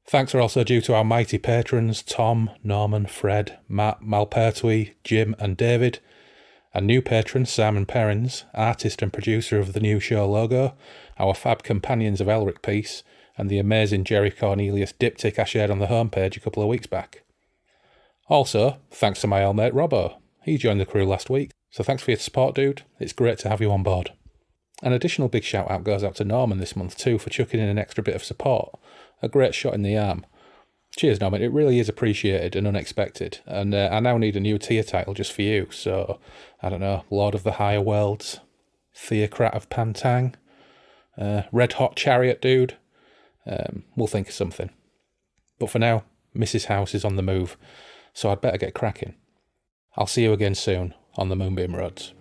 Thanks are also due to our mighty patrons Tom, Norman, Fred, Matt, Malpertwee, Jim and David, and new patron Simon Perrins, artist and producer of the new show logo, our fab companions of Elric Peace, and the amazing Jerry Cornelius diptych I shared on the homepage a couple of weeks back. Also, thanks to my old mate Robbo. He joined the crew last week, so thanks for your support, dude. It's great to have you on board. An additional big shout out goes out to Norman this month too for chucking in an extra bit of support. A great shot in the arm. Cheers, Norman. It really is appreciated and unexpected. And I now need a new tier title just for you. So, I don't know, Lord of the Higher Worlds, Theocrat of Pantang, Red Hot Chariot Dude. We'll think of something. But for now, Mrs. House is on the move, so I'd better get cracking. I'll see you again soon on the Moonbeam Roads.